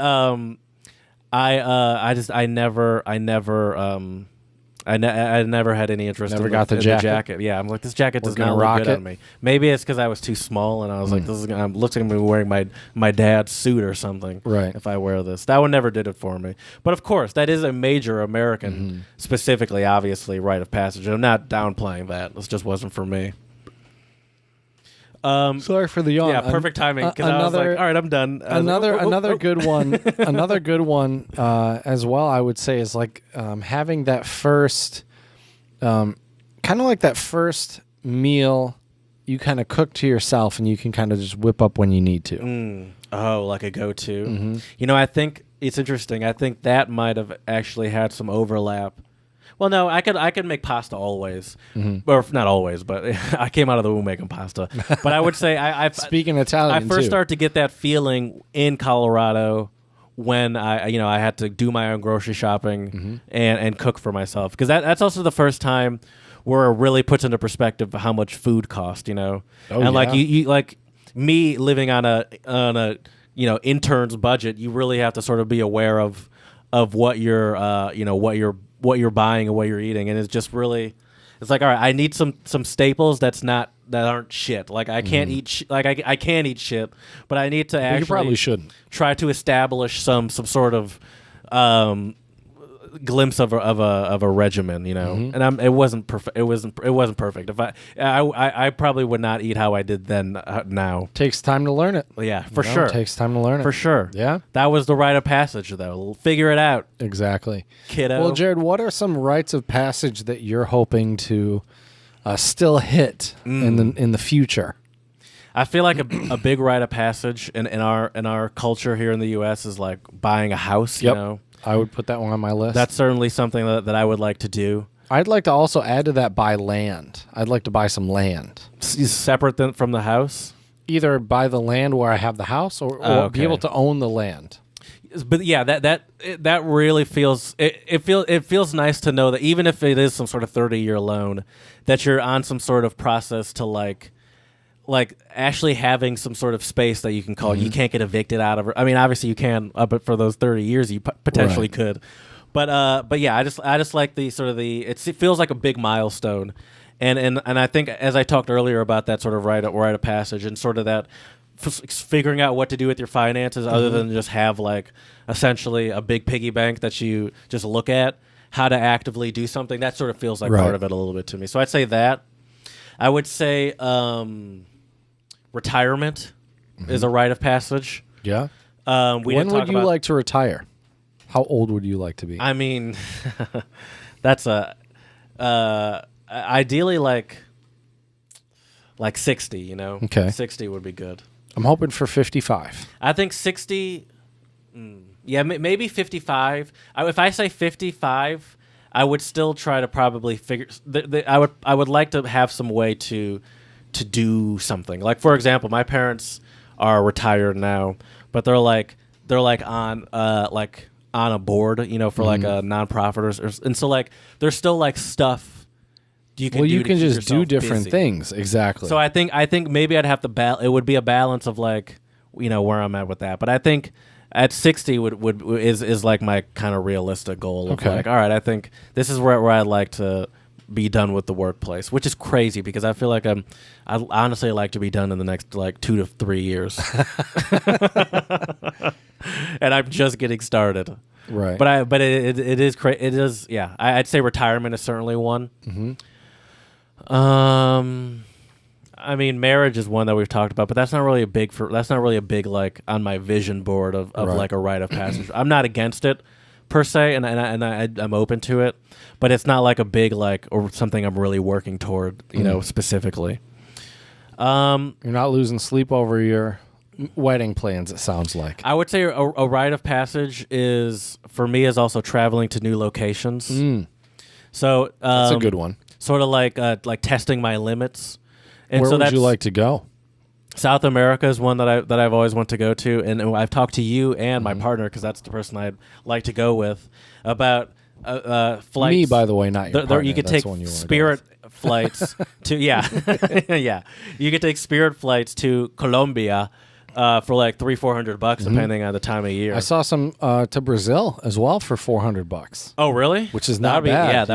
I never had any interest. Never in got the in jacket? Yeah, I'm like, this jacket does gonna not look rock good it? on me. Maybe it's because I was too small, and I was like, this is. I'm looking at me wearing my dad's suit or something. Right. If I wear this, that one never did it for me. But of course, that is a major American, specifically, obviously, rite of passage. I'm not downplaying that. This just wasn't for me. Sorry for the yawn. Yeah, perfect timing. Because I was like, all right, I'm done. Another good one. Another good one as well. I would say is like having that first, kind of like that first meal you kind of cook to yourself, and you can kind of just whip up when you need to. Oh, like a go-to. You know, I think it's interesting. I think that might have actually had some overlap. Well, no, I could make pasta always, or not always, but I came out of the womb making pasta. But I would say I Speaking Italian, I first too. started to get that feeling in Colorado when I had to do my own grocery shopping and cook for myself, because that's also the first time where it really puts into perspective how much food costs. Oh, and like yeah. you like me living on a intern's budget, you really have to sort of be aware of what you're what you're buying and what you're eating, and it's just really, it's like, all right, I need some staples that aren't shit. Like I can't eat I can't eat shit, but I need to actually you probably shouldn't try to establish some sort of glimpse of a regimen, and it wasn't perfect. It wasn't perfect. If I probably would not eat how I did then now. Takes time to learn it. Yeah, for You know, sure. Takes time to learn it. For sure. Yeah. That was the rite of passage, though. Figure it out, Exactly. kiddo. Well, Jared, what are some rites of passage that you're hoping to still hit in the future? I feel like a big rite of passage in our culture here in the U.S. is like buying a house. Yep. I would put that one on my list. That's certainly something that I would like to do. I'd like to also add to that buy land. I'd like to buy some land. Separate from the house. Either buy the land where I have the house, or Okay. be able to own the land. But yeah, that really feels it feels nice to know that even if it is some sort of 30-year loan, that you're on some sort of process to like actually having some sort of space that you can call. You can't get evicted out of. I mean, obviously you can, but for those 30 years you potentially Right. could. But yeah, I just like the sort of it feels like a big milestone, and I think, as I talked earlier about that sort of rite of passage and sort of that figuring out what to do with your finances other than just have like essentially a big piggy bank that you just look at, how to actively do something, that sort of feels like Right. part of it a little bit to me. So I'd say that. I would say retirement is a rite of passage. Yeah. We When didn't talk would you about, like to retire? How old would you like to be? I mean, that's ideally like 60, Okay. 60 would be good. I'm hoping for 55. I think 60, yeah, maybe 55. If I say 55, I would still try to probably figure. I would like to have some way to do something. Like, for example, my parents are retired now, but they're on a board, for like a nonprofit, and so like there's still like stuff you can. Well, do you to can keep just do yourself different busy. things. Exactly. So I think maybe I'd have to it would be a balance of like, where I'm at with that. But I think at 60 is like my kind of realistic goal of Okay. like, all right, I think this is where I'd like to be done with the workplace, which is crazy because I feel like I honestly like to be done in the next like 2 to 3 years. And I'm just getting started. right. But it is it is, yeah. I'd say retirement is certainly one. I mean, marriage is one that we've talked about, but that's not really a big like on my vision board of Right. like a rite of passage. I'm not against it per se, and I'm open to it, but it's not like a big like or something I'm really working toward, specifically. You're not losing sleep over your wedding plans, it sounds like. I would say a rite of passage is for me is also traveling to new locations. So That's a good one. Sort of like testing my limits. And Where so would you like to go? South America is one that I've always wanted to go to, and I've talked to you and my partner, because that's the person I'd like to go with, about flights. Me, by the way, not your partner. You could That's take the one you wanna go Spirit flights to yeah. You could take Spirit flights to Colombia for like $300-400 depending on the time of year. I saw some to Brazil as well for $400. Oh, really? Which is not bad.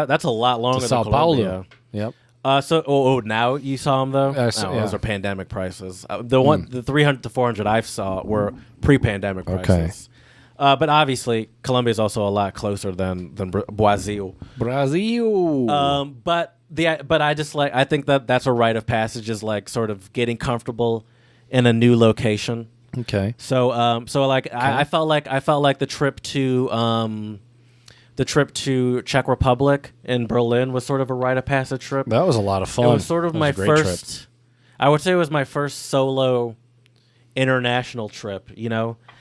That's a lot longer To than Sao Colombia. Paulo. Yep. Now you saw them though. Those are pandemic prices. The $300 to $400 I saw were pre-pandemic prices. But obviously, Colombia is also a lot closer than Brazil. But I think that's a rite of passage, is like sort of getting comfortable in a new location. Okay. So I felt like the trip to Czech Republic in Berlin was sort of a rite of passage trip. That was a lot of fun. It was sort of my first trip. I would say it was my first solo international trip,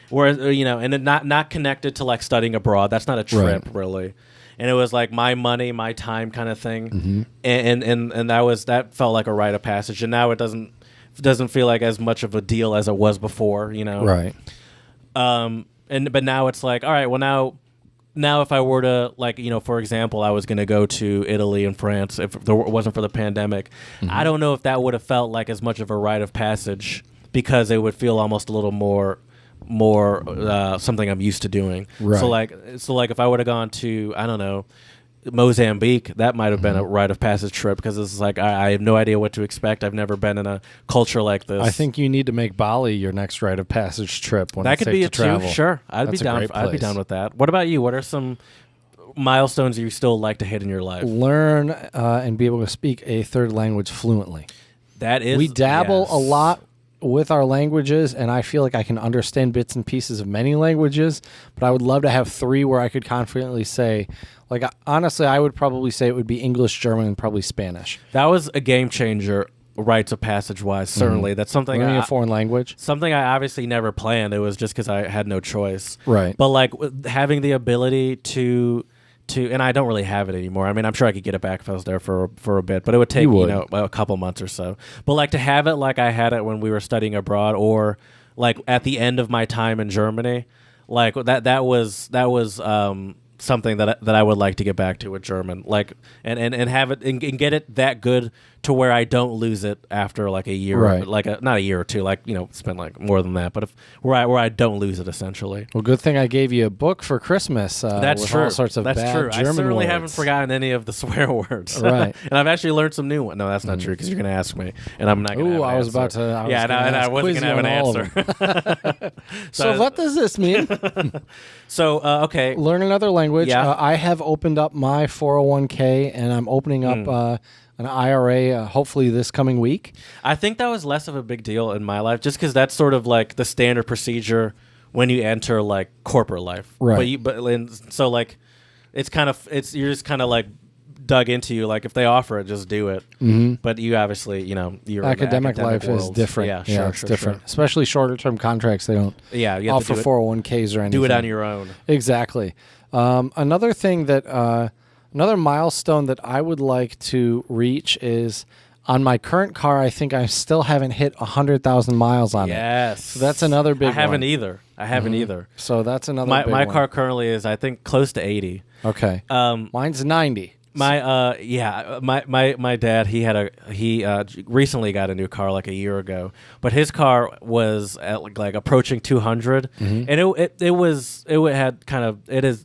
where and it not connected to like studying abroad. That's not a trip really. And it was like my money, my time kind of thing. And that felt like a rite of passage. And now it doesn't feel like as much of a deal as it was before, Right. But now it's like, all right, well now if I were to, like, for example, I was going to go to Italy and France if it wasn't for the pandemic, I don't know if that would have felt like as much of a rite of passage, because it would feel almost a little more something I'm used to doing. Right. So like if I would have gone to, I don't know, Mozambique, that might have been a rite of passage trip, because it's like I have no idea what to expect. I've never been in a culture like this. I think you need to make Bali your next rite of passage trip when that it's could safe be to it travel. too. Sure, I'd be down with that. What about you? What are some milestones you still like to hit in your life? Learn and be able to speak a third language fluently. That is, we dabble a lot with our languages, and I feel like I can understand bits and pieces of many languages, but I would love to have 3 where I could confidently say, like, honestly, I would probably say it would be English, German, and probably Spanish. That was a game changer, rites of passage wise. Certainly, that's something. Learning a foreign language, something I obviously never planned. It was just because I had no choice. Right. But like having the ability to, and I don't really have it anymore. I mean, I'm sure I could get it back if I was there for a bit, but it would take a couple months or so. But like to have it like I had it when we were studying abroad, or like at the end of my time in Germany, like that was something that I would like to get back to with German, like and have it and get it that good to where I don't lose it after like a year, right. Like not a year or two, like spend like more than that, but where I don't lose it essentially. Well, good thing I gave you a book for Christmas. That's with true. All sorts of that's bad true. German I certainly words. haven't forgotten any of the swear words, right? And I've actually learned some new ones. No, that's not true, because you're going to ask me, and I'm not going to. I was about to. I wasn't going to have an answer. So what does this mean? So okay, learn another language. Yeah. I have opened up my 401k, and I'm opening up an IRA hopefully this coming week. I think that was less of a big deal in my life, just because that's sort of like the standard procedure when you enter like corporate life, right? So like you're just kind of like dug into you. Like if they offer it, just do it. Mm-hmm. But you obviously, your academic life world is different. Yeah, sure, it's different. Sure. Especially shorter term contracts. They don't you offer 401ks or anything. Do it on your own. Exactly. Another thing that another milestone that I would like to reach is on my current car. I think I still haven't hit 100,000 miles on it. Yes. So that's another big one. I haven't either. So that's another big my one. car currently is, I think, close to 80. Okay. Mine's 90. My dad, he recently got a new car like a year ago, but his car was at like approaching 200, and it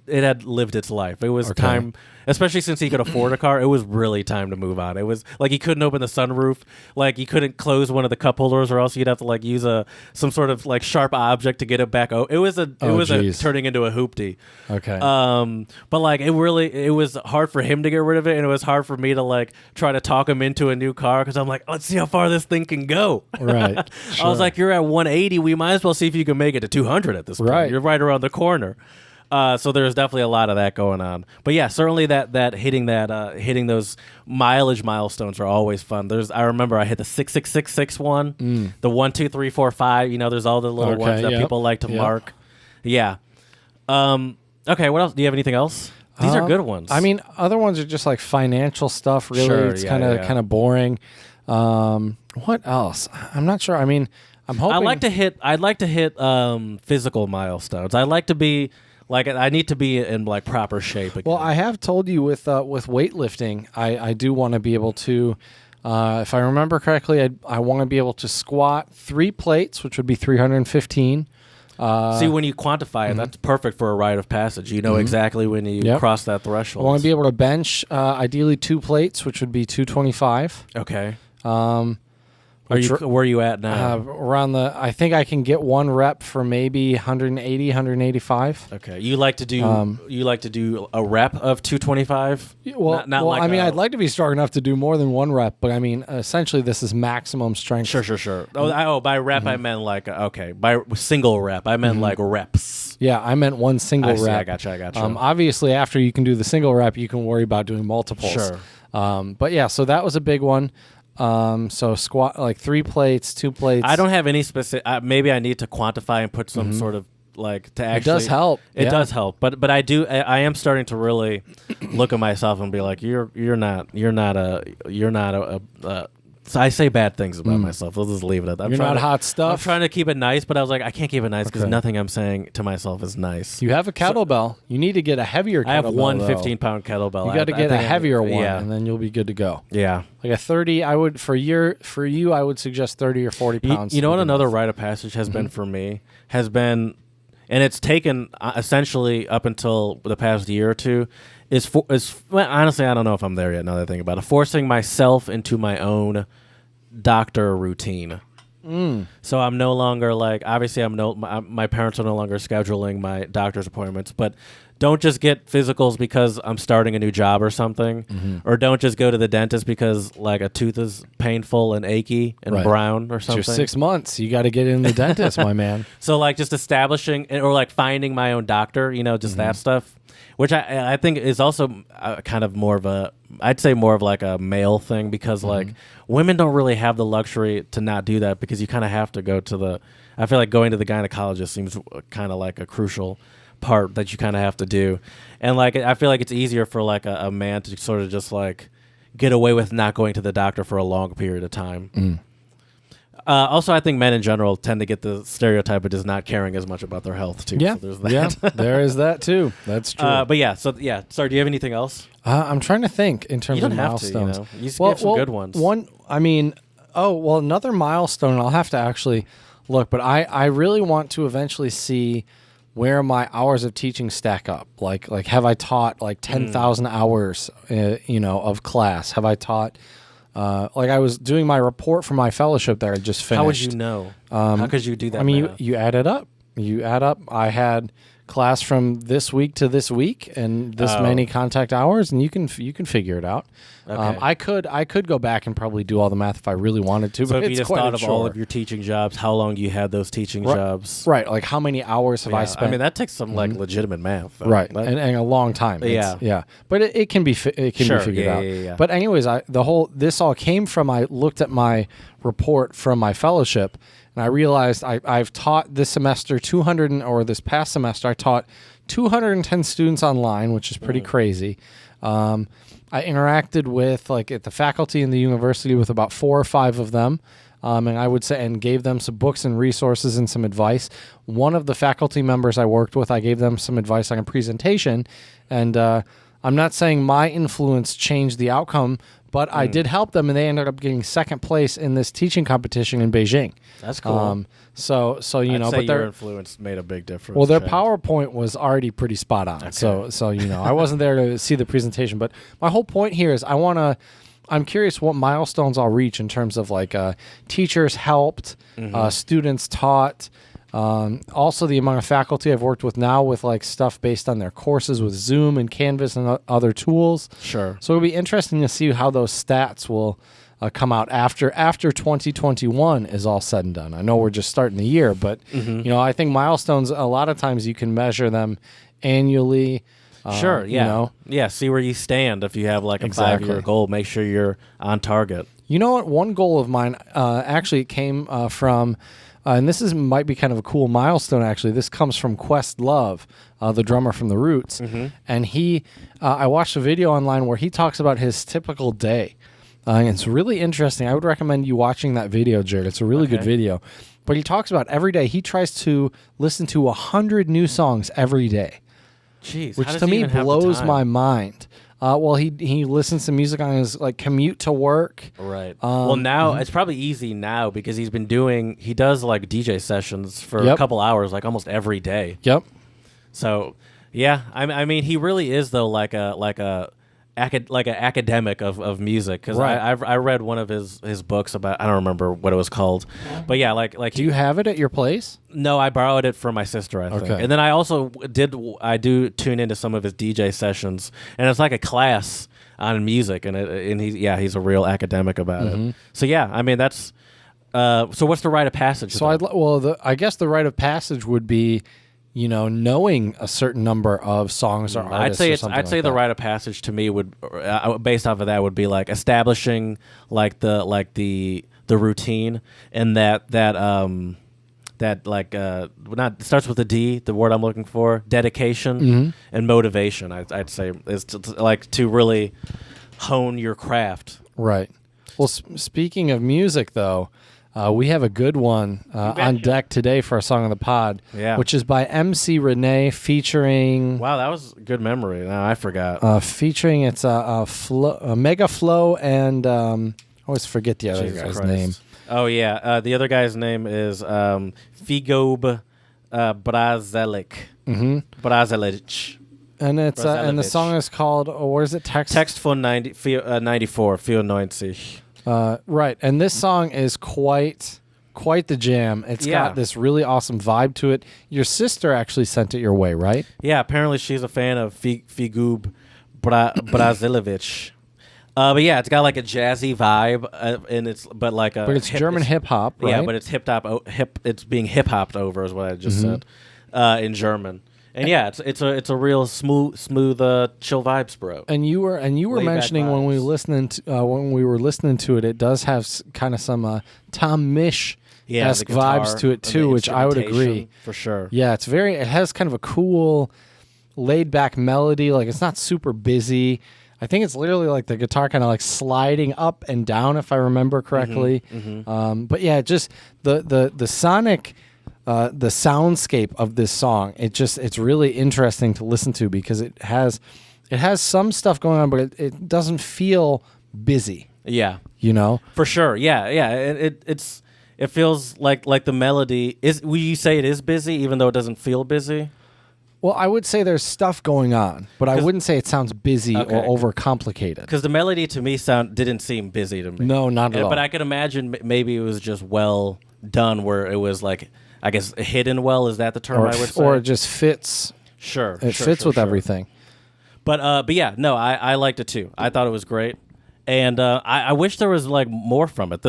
had lived its life. It was time, especially since he could afford a car. It was really time to move on. It was like he couldn't open the sunroof, like he couldn't close one of the cup holders, or else you'd have to like use some sort of like sharp object to get it back. It was turning into a hoopty. Okay. But like it was hard for him to get rid of it, and it was hard for me to like try to talk him into a new car, because I'm like, let's see how far this thing can go. Right. Sure. I was like, you're at 180. We might as well see if you can make it to 200 at this point. Right. You're right around the corner. So there's definitely a lot of that going on. But yeah, certainly that hitting those mileage milestones are always fun. I remember I hit the 66661 one, the 1, 2, 3, 4, 5. There's all the little ones that people like to mark. Yeah. Okay, what else? Do you have anything else? These are good ones. I mean, other ones are just like financial stuff. Really, Sure, it's yeah, kind of boring. What else? I'm not sure. I mean, I'm hoping. I'd like to hit physical milestones. I like to be like I need to be in like proper shape again. Well, I have told you with weightlifting, I do want to be able to. If I remember correctly, I want to be able to squat 3 plates, which would be 315. See, when you quantify it, that's perfect for a rite of passage. You know exactly when you cross that threshold. I want to be able to bench, ideally 2 plates, which would be 225. Okay. Which Where are you at now? Around I think I can get 1 rep for maybe 180, 185. Okay. You like to do a rep of 225? Well, I mean, I'd like to be strong enough to do more than 1 rep, but I mean, essentially, this is maximum strength. Sure. By rep, I meant like, okay. By single rep, I meant like reps. Yeah, I meant 1 single rep. I gotcha. Obviously, after you can do the single rep, you can worry about doing multiples. Sure. But yeah, so that was a big one. So squat like 3 plates, 2 plates. I don't have any specific. Maybe I need to quantify and put some sort of like to actually. It does help. It does help, but I do. I am starting to really look at myself and be like, you're not a. So I say bad things about myself. We'll just leave it at that. You're not hot stuff. I'm trying to keep it nice, but I was like, I can't keep it nice because nothing I'm saying to myself is nice. You have a kettlebell. You need to get a heavier kettlebell. I have one 15-pound kettlebell. You got to get a heavier one, and then you'll be good to go. Yeah. Like a 30, I would for you, I would suggest 30 or 40 pounds. You know what another rite of passage has been for me? Has been, and it's taken essentially up until the past year or two, well, honestly, I don't know if I'm there yet now that I think about it. Forcing myself into my own doctor routine. So I'm no longer like, obviously my parents are no longer scheduling my doctor's appointments, but don't just get physicals because I'm starting a new job or something, or don't just go to the dentist because like a tooth is painful and achy and brown or something. It's your 6 months. You got to get in the dentist, my man. So like just establishing or like finding my own doctor, just that stuff, which I think is also kind of more of a, I'd say more of like a male thing because like women don't really have the luxury to not do that because you kind of have to go to I feel like going to the gynecologist seems kind of like a crucial part that you kind of have to do. And like I feel like it's easier for like a man to sort of just like get away with not going to the doctor for a long period of time. Also, I think men in general tend to get the stereotype of just not caring as much about their health too. Yeah, so there's that. Yeah, there is that too. That's true. But yeah, sorry, do you have anything else? I'm trying to think in terms You of don't have milestones. to, you have some good ones. Another milestone, I'll have to actually look, but I really want to eventually see where my hours of teaching stack up. Like have I taught like 10,000 hours, of class? Have I taught, like I was doing my report for my fellowship that I just finished. How would you know? How could you do that? I mean, you add it up. I had class from this week to this week and this many contact hours, and you can figure it out. Okay. I could go back and probably do all the math if I really wanted to. So but if it's you just quite thought of chore. all of your teaching jobs, how long you had those teaching jobs? Right, like how many hours have I spent? I mean, that takes some like legitimate math, though. Right, and a long time. Yeah. But it can be figured out. Yeah. But anyways, this all came from I looked at my report from my fellowship, and I realized I've taught this semester this past semester I taught 210 students online, which is pretty crazy. I interacted with at the faculty in the university with about 4 or 5 of them. And I would say, and gave them some books and resources and some advice. One of the faculty members I worked with, I gave them some advice on a presentation. And I'm not saying my influence changed the outcome, but I did help them, and they ended up getting second place in this teaching competition in Beijing. That's cool. So I'd say but your influence made a big difference. Well, their PowerPoint was already pretty spot on. Okay. So I wasn't there to see the presentation, but my whole point here is I'm curious what milestones I'll reach in terms of teachers helped, students taught, also the amount of faculty I've worked with now with stuff based on their courses with Zoom and Canvas and other tools. Sure. So it'll be interesting to see how those stats will come out after 2021 is all said and done. I know we're just starting the year, but I think milestones, a lot of times you can measure them annually. Sure, yeah. Yeah, see where you stand. If you have a 5-year goal, make sure you're on target. You know what? One goal of mine actually came from and this might be kind of a cool milestone, actually. This comes from Questlove, the drummer from The Roots. And I watched a video online where he talks about his typical day. And it's really interesting. I would recommend you watching that video, Jared. It's a really good video. But he talks about every day. He tries to listen to 100 new songs every day. Jeez, which to me blows my mind. Well, he listens to music on his commute to work. Right. Well, now it's probably easy now because he does like DJ sessions for a couple hours, like almost every day. Yep. So, yeah, I mean, he really is though like an academic of music, because I read one of his books about, I don't remember what it was called, but yeah, like do you have it at your place? No, I borrowed it from my sister, I think. And then I also do tune into some of his DJ sessions, and it's like a class on music, and he's a real academic about it. So yeah, I mean that's so what's the rite of passage? So I guess the rite of passage would be, knowing a certain number of songs or artists. I'd say the rite of passage to me would, based off of that, would be like establishing like the routine, and that it starts with a D. The word I'm looking for, dedication and motivation. I'd say is to really hone your craft. Right. Well, speaking of music, though. We have a good one on deck today for a song on the pod, which is by MC Renee featuring... Wow, that was good memory. No, I forgot. Featuring, it's Mega Flow and... I always forget the other guy's name. Oh, yeah. The other guy's name is Figob Brazelic. Brazelic. And it's and the song is called... what is it? Text von 94, 94. Right, and this song is quite the jam. It's got this really awesome vibe to it. Your sister actually sent it your way, right? Yeah, apparently she's a fan of Figub Brazilevich. But yeah, it's got like a jazzy vibe, and it's German hip hop, right? Yeah, but it's it's being hip hopped over, is what I just said, in German. And yeah, it's a real smooth, chill vibes, bro. And you were mentioning when we were listening to it, it does have kind of some Tom Misch-esque vibes to it too, which I would agree for sure. Yeah, it has kind of a cool, laid back melody. Like it's not super busy. I think it's literally like the guitar kind of like sliding up and down, if I remember correctly. But yeah, just the sonic. The soundscape of this song, it's really interesting to listen to because it has some stuff going on, but it doesn't feel busy. Yeah, for sure. Yeah. It feels like the melody is. Will you say it is busy, even though it doesn't feel busy? Well, I would say there's stuff going on, but I wouldn't say it sounds busy or overcomplicated. Because the melody to me didn't seem busy to me. No, not at all. But I could imagine maybe it was just well done, where it was like, I guess, hidden well. Is that the term I would say? Or it just fits. Sure. It fits with everything. But yeah, no, I liked it too. I thought it was great. And I wish there was like more from it.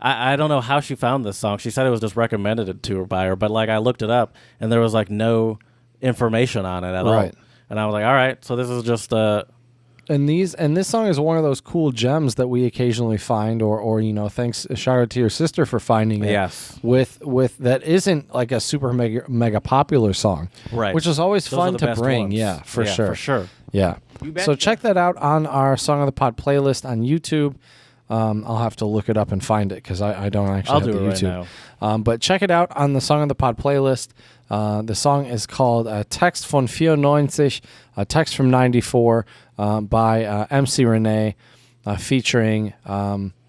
I don't know how she found this song. She said it was just recommended to her by her, but like I looked it up and there was like no information on it at all. And I was like, all right, so this is just And this song is one of those cool gems that we occasionally find, or thanks, shout out to your sister for finding it. Yes. With that isn't like a super mega popular song, right? Which is always fun to bring. Ones. Yeah, for sure. For sure. Yeah. So check that out on our Song of the Pod playlist on YouTube. I'll have to look it up and find it because I don't actually have the YouTube. Right now. But check it out on the Song of the Pod playlist. The song is called Text von 94, Text from 94, by MC Renee, featuring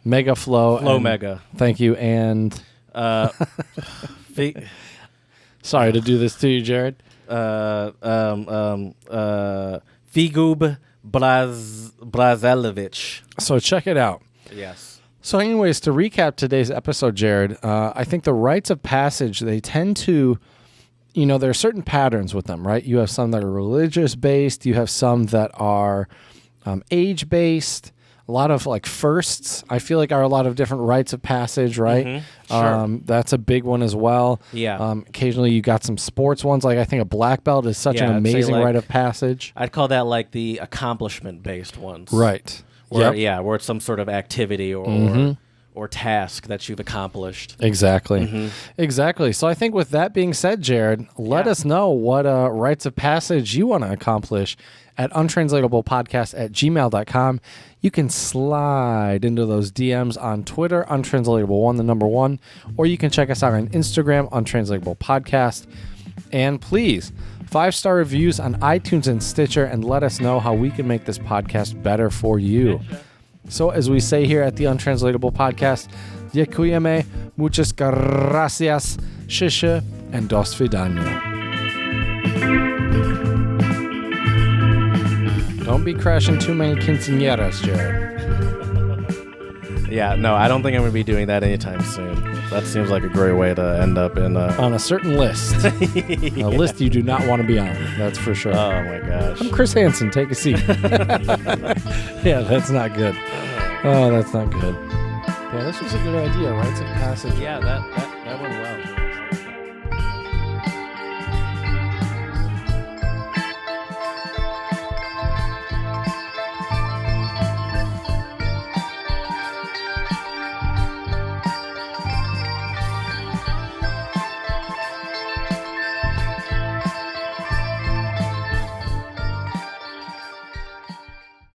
Mega Flow. Mega. Thank you. And sorry to do this to you, Jared. Figub Brazilevich. So check it out. Yes. So anyways, to recap today's episode, Jared, I think the rites of passage, they tend to, there are certain patterns with them, right? You have some that are religious-based. You have some that are age-based. A lot of like firsts, I feel like, are a lot of different rites of passage, right? Sure. That's a big one as well. Yeah. Occasionally you got some sports ones. Like I think a black belt is such an amazing rite of passage. I'd call that like the accomplishment-based ones. Right. Where it's some sort of activity or or task that you've accomplished. Exactly. Exactly. So I think with that being said, Jared, let us know what rites of passage you want to accomplish at untranslatablepodcast@gmail.com. You can slide into those DMs on Twitter, untranslatable1, the number 1, or you can check us out on Instagram, Untranslatable Podcast. And please, 5-star reviews on iTunes and Stitcher, and let us know how we can make this podcast better for you. So as we say here at the Untranslatable Podcast, dziękujemy, muchas gracias, shisha, and do svidania. Don't be crashing too many quinceaneras, Jared. Yeah, no, I don't think I'm going to be doing that anytime soon. That seems like a great way to end up in on a certain list. A list you do not want to be on, that's for sure. Oh, my gosh. I'm Chris Hansen. Take a seat. Yeah, that's not good. Oh, that's not good. Yeah, this was a good idea. Rites of Passage. Yeah, that